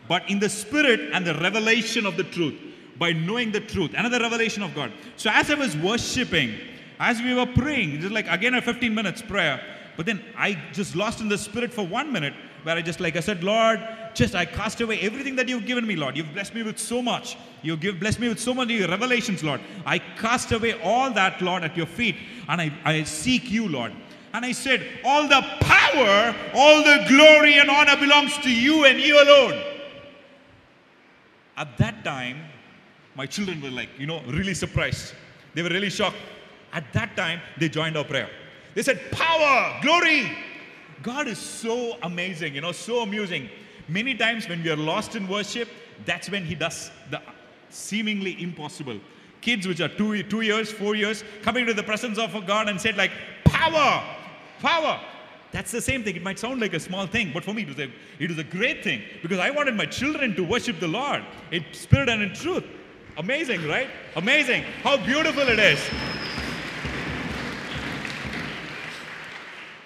But in the spirit and the revelation of the truth. By knowing the truth. Another revelation of God. So as I was worshiping, as we were praying, just like again a 15 minutes prayer. But then I just lost in the spirit for 1 minute. Where I said, Lord, I cast away everything that You've given me, Lord. You've blessed me with so much. You've blessed me with so many revelations, Lord. I cast away all that, Lord, at Your feet. And I seek You, Lord. And I said, all the power, all the glory and honor belongs to You and You alone. At that time, my children were really surprised. They were really shocked. At that time, they joined our prayer. They said, power, glory. God is so amazing, so amusing. Many times when we are lost in worship, that's when He does the seemingly impossible. Kids which are 2 years, 4 years, coming to the presence of God and said power, power. That's the same thing. It might sound like a small thing, but for me it was a great thing. Because I wanted my children to worship the Lord in spirit and in truth. Amazing, right? Amazing. How beautiful it is.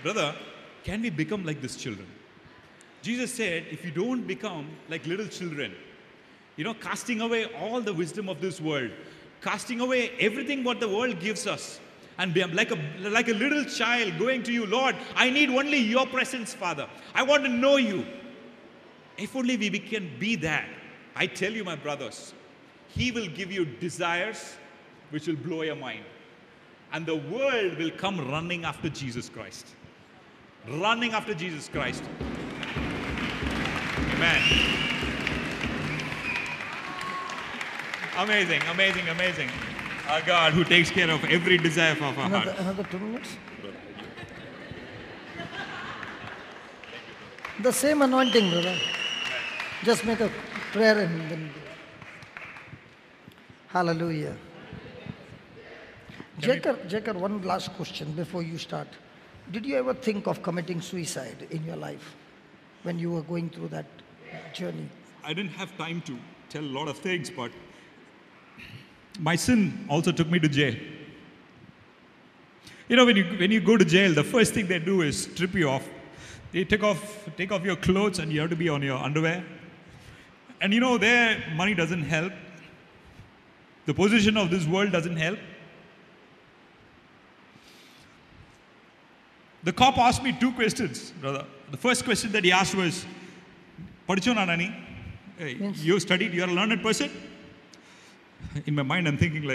Brother, can we become like these children? Jesus said, if you don't become like little children, casting away all the wisdom of this world, casting away everything what the world gives us, and be like a little child going to You, Lord, I need only Your presence, Father. I want to know You. If only we can be that, I tell you, my brothers, He will give you desires which will blow your mind. And the world will come running after Jesus Christ. Running after Jesus Christ. Amen. Amazing, amazing, amazing. Our God who takes care of every desire of our heart. Another 2 minutes. The same anointing, brother. Just make a prayer and then. Hallelujah. Jacob, one last question before you start. Did you ever think of committing suicide in your life when you were going through that journey? I didn't have time to tell a lot of things, but my sin also took me to jail. When you go to jail, the first thing they do is strip you off. They take off your clothes and you have to be on your underwear. And there money doesn't help. The position of this world doesn't help. The cop asked me 2 questions, brother. The first question that he asked was, Padichonanani, you studied, you are a learned person? In my mind, I'm thinking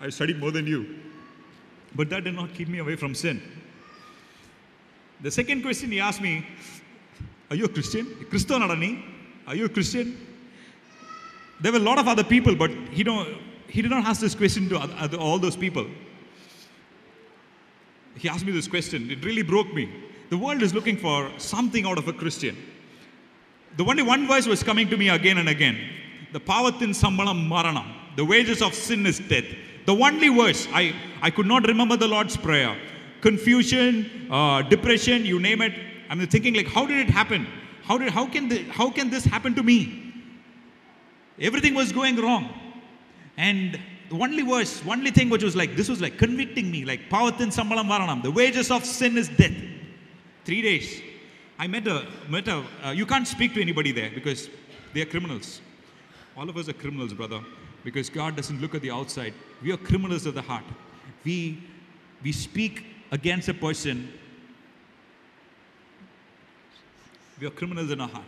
I studied more than you. But that did not keep me away from sin. The second question he asked me, are you a Christian? Christonanani, are you a Christian? There were a lot of other people, but he did not ask this question to all those people. He asked me this question. It really broke me. The world is looking for something out of a Christian. The only one verse was coming to me again and again. The pavathin sambalam maranam. The wages of sin is death. The only verse. I could not remember the Lord's Prayer. Confusion, depression, you name it. I'm thinking how did it happen? How can this happen to me? Everything was going wrong. And the only verse, only thing which was like, this was like convicting me, like, Pavathin Sambalam Varanam, the wages of sin is death. 3 days. I met a you can't speak to anybody there because they are criminals. All of us are criminals, brother, because God doesn't look at the outside. We are criminals of the heart. We speak against a person. We are criminals in our heart.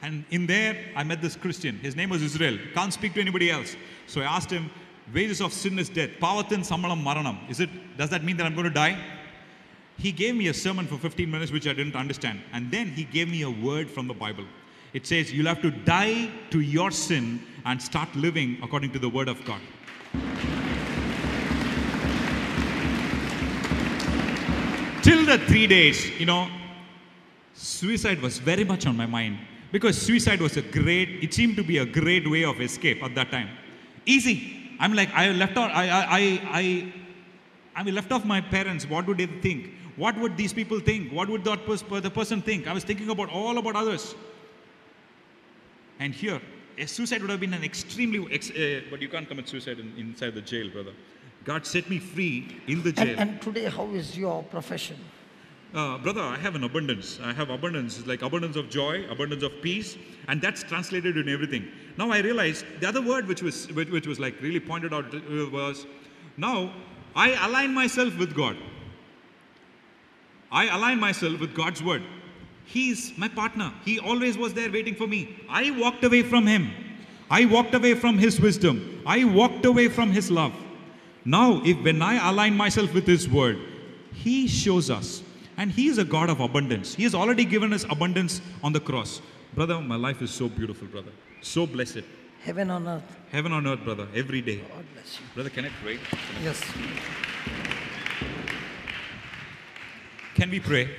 And in there, I met this Christian. His name was Israel. Can't speak to anybody else. So I asked him, wages of sin is death. Pavathin Samalam Maranam. Does that mean that I'm going to die? He gave me a sermon for 15 minutes, which I didn't understand. And then he gave me a word from the Bible. It says, you'll have to die to your sin and start living according to the word of God. Till the 3 days, suicide was very much on my mind. Because suicide was it seemed to be a great way of escape at that time. Easy. I'm like, I left off my parents. What would they think? What would these people think? What would the person think? I was thinking about others. And here, a suicide would have been an extremely, but you can't commit suicide inside the jail, brother. God set me free in the jail. And today, how is your profession? Brother, I have an abundance. I have abundance. It's like abundance of joy, abundance of peace, and that's translated in everything. Now I realized the other word which was like really pointed out was, now I align myself with God. I align myself with God's word. He's my partner. He always was there waiting for me. I walked away from him. I walked away from his wisdom. I walked away from his love. Now, when I align myself with his word, he shows us. And he is a God of abundance. He has already given us abundance on the cross. Brother, my life is so beautiful, brother. So blessed. Heaven on earth. Heaven on earth, brother, every day. God bless you. Brother, can I pray? Yes. Can we pray?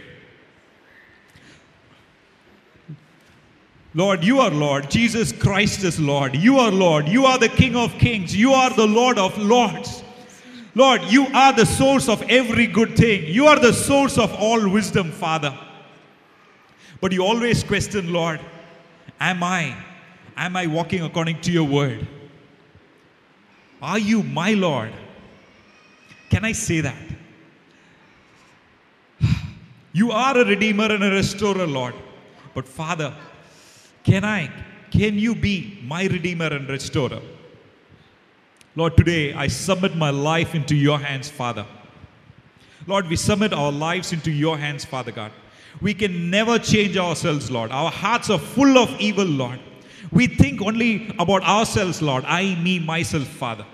Lord, you are Lord. Jesus Christ is Lord. You are Lord. You are the King of Kings. You are the Lord of Lords. Lord, you are the source of every good thing. You are the source of all wisdom, Father. But you always question, Lord, am I walking according to your word? Are you my Lord? Can I say that? You are a redeemer and a restorer, Lord. But Father, can you be my redeemer and restorer? Lord, today I submit my life into your hands, Father. Lord, we submit our lives into your hands, Father God. We can never change ourselves, Lord. Our hearts are full of evil, Lord. We think only about ourselves, Lord. I, me, myself, Father.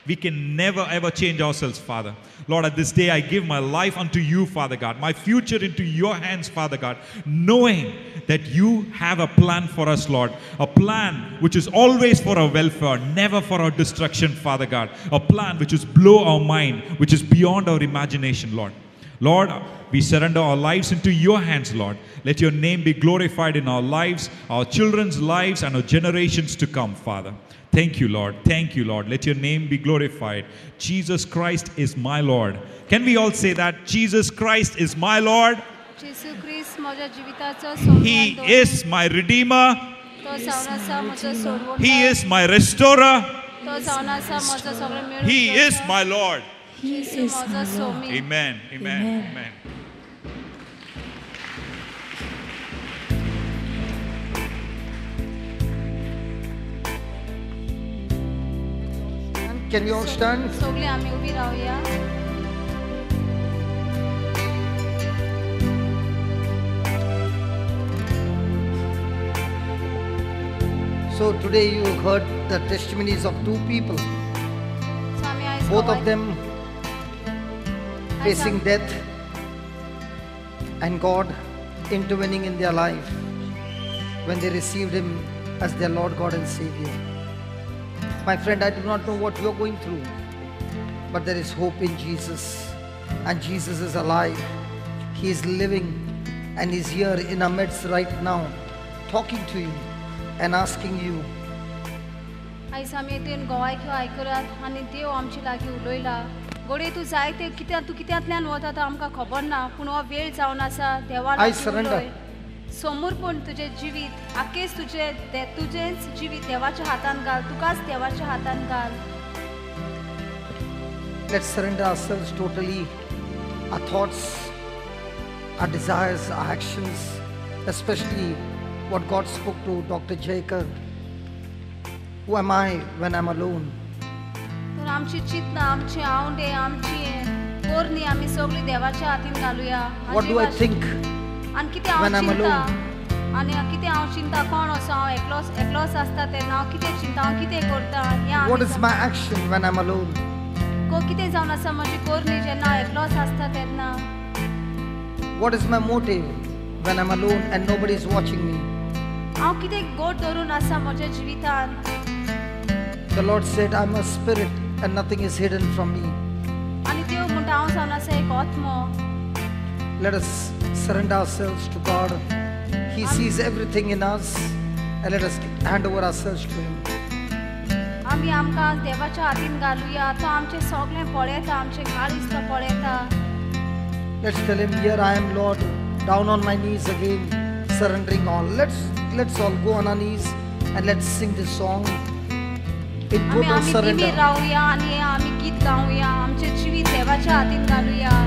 We can never ever change ourselves, Father. Lord, at this day I give my life unto you, Father God. My future into your hands, Father God. Knowing that you have a plan for us, Lord. A plan which is always for our welfare, never for our destruction, Father God. A plan which is below our mind, which is beyond our imagination, Lord. Lord, we surrender our lives into your hands, Lord. Let your name be glorified in our lives, our children's lives, and our generations to come, Father. Thank you, Lord. Thank you, Lord. Let your name be glorified. Jesus Christ is my Lord. Can we all say that? Jesus Christ is my Lord. He is my Redeemer. He is my Restorer. He is my Lord. He is my Lord. Amen. Amen. Amen. Can we all stand? सगळे आम्ही उभी राहूया. So today you heard the testimonies of two people, So आम्ही आयज both of them facing death and God intervening in their life when they received Him as their Lord, God and Savior. My friend, I do not know what you're going through, but there is hope in Jesus, and Jesus is alive. He is living and He's here in our midst right now, talking to you and asking you. आयज आमी येतून गोवायक्यो आयकरात आनी देव आमचे लागीं उलयला. गोडे तूं जायते तूं कित्यांतल्यान वता तो आमकां खबर ना, पूण हो वेळ जावन आसा. देवा I surrender. समोर पण तुझे जिवीत आखेच तुझेच जिवीत देवाच्या हातान घाल, तुकाच देवाच्या हातान घाल. Let's surrender ourselves totally, our thoughts, our desires, our actions, especially what God spoke to Dr. Jacob. Who am I when I'm alone? तर आमची चित्त, आमची आवडे, आमची पोरणी आम्ही सगळी देवाच्या हातीन घालूया. What do I think आणि किती हांव when I'm चिंता alone? आणि किती हांव चिंता कोण असो हांव एकलोच आसता तेन्ना हांव कितें चिंता, हांव कितें करता हें What is my action when I'm alone? कितें जावन आसा म्हजी पोरणी जेन्ना हांव एकलोच आसता तेन्ना. What is my motive when I'm alone and nobody is watching me? हांव कितें गोड धरून आसा म्हज्या जिवितान. The Lord said, I'm a spirit and nothing is hidden from me. आनी देव म्हणटा हांव जावन आसा एक आत्मो. Let us surrender ourselves to God. He sees everything in us, and let us hand over ourselves to Him. आमी आमकां देवाच्या हातीन घालुया. तो आमचें सगळें पळयता, आमचें काळीज तो पळयता. Let's tell Him, here I am, Lord, down on my knees again, surrendering all. Let's all go on our knees and let's sing this song in आमी total आमी surrender. तिमी रावुया आनी आमी गीत गावुया. आमचें जिवीत देवाच्या हातीन घालुया.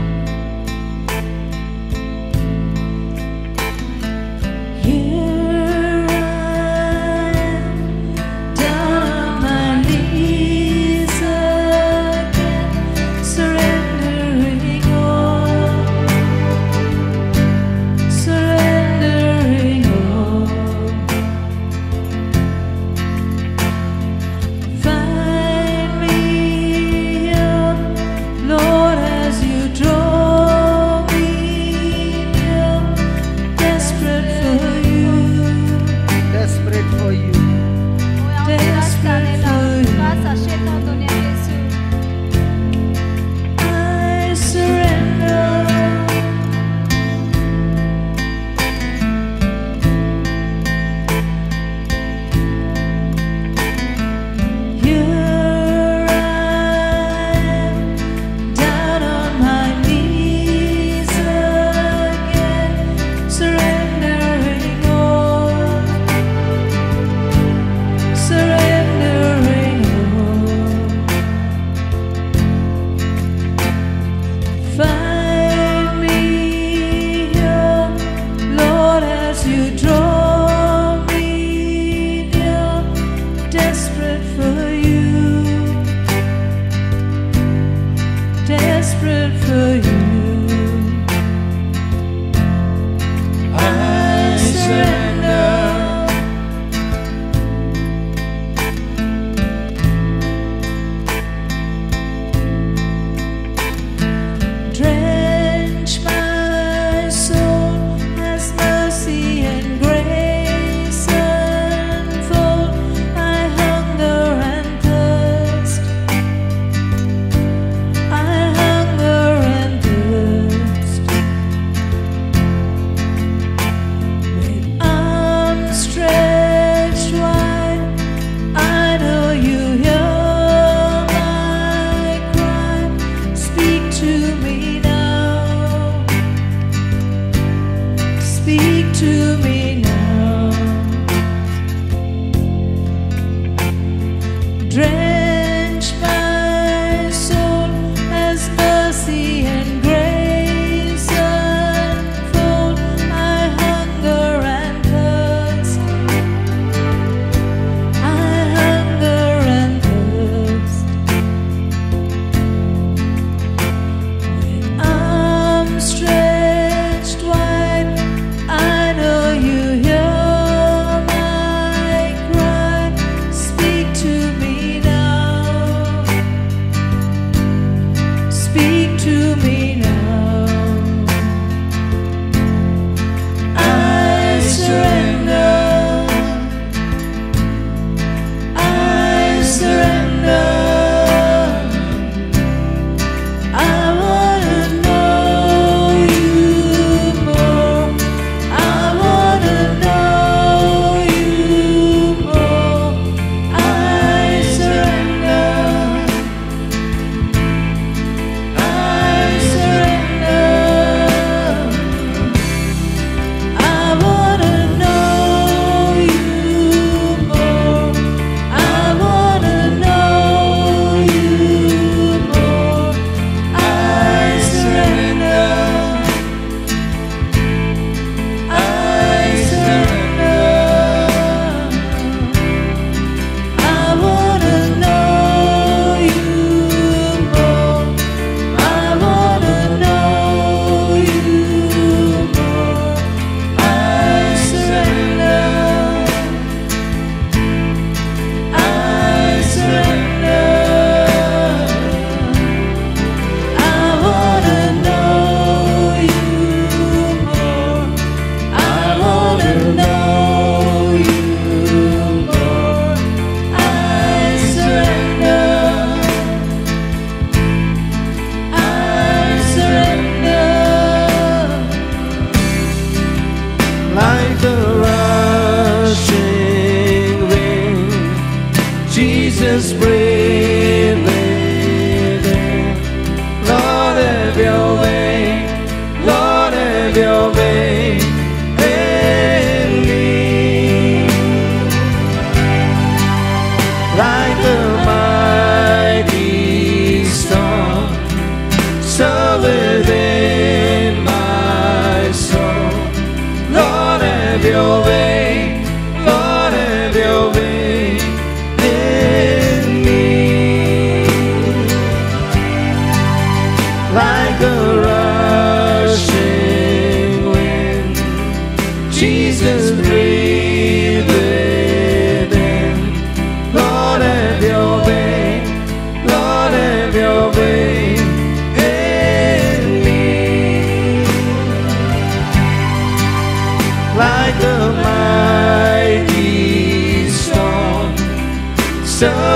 Surrendering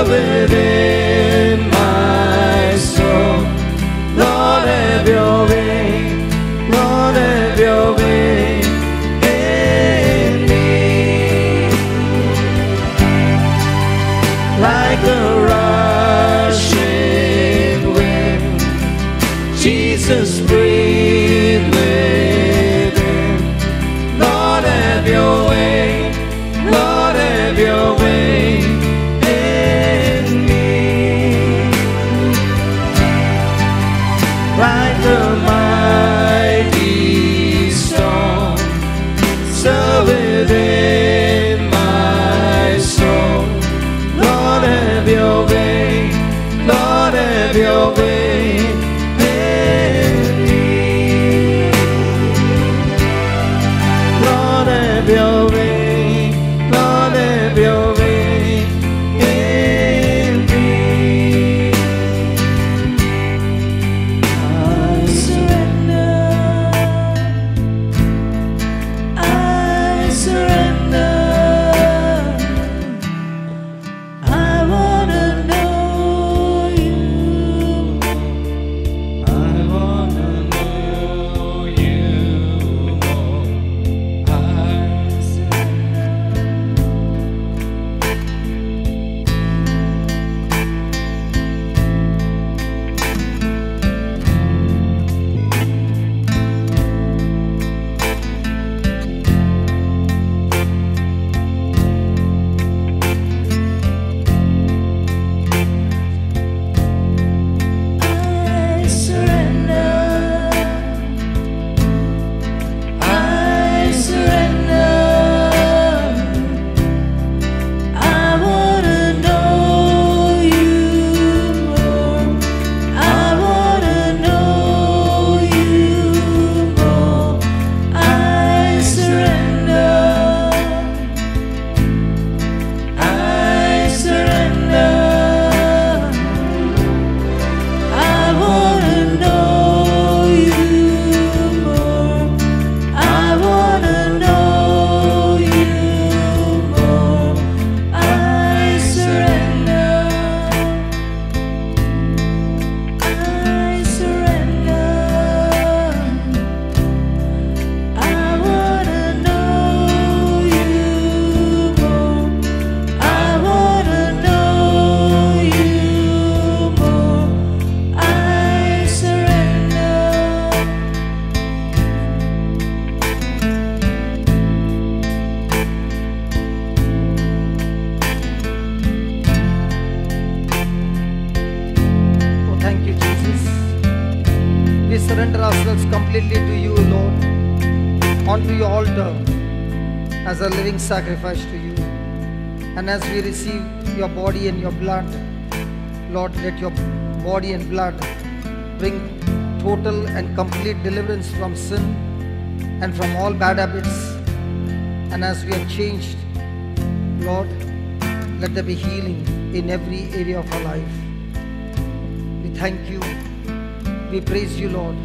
So within my soul, Lord, have your way. Lord, have your way in me. Like a rushing wind, Jesus, breathe within. Lord, have your way. Lord, have your way in me. Like the mighty storm, so within my soul, Lord, have your way. Lord, have your way in me. Lord, have your way. Lord, have your way in me. I surrender. I surrender. I wanna know you. I wanna know you more. I surrender. I surrender. I surrender. I wanna know you more. I wanna know you more. I surrender. I surrender. I wanna know you more. I wanna know you more. I surrender. I surrender. I wanna know you more. I wanna know you more. I surrender. Oh, thank you, Jesus. We surrender ourselves completely to you, Lord, onto your altar as a living sacrifice to you. And as we receive your body and your blood, Lord, let your body and blood bring total and complete deliverance from sin and from all bad habits. And as we are changed, Lord, let there be healing in every area of our life. We thank you. We praise you, Lord,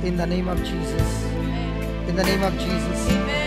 in the name of Jesus. In the name of Jesus.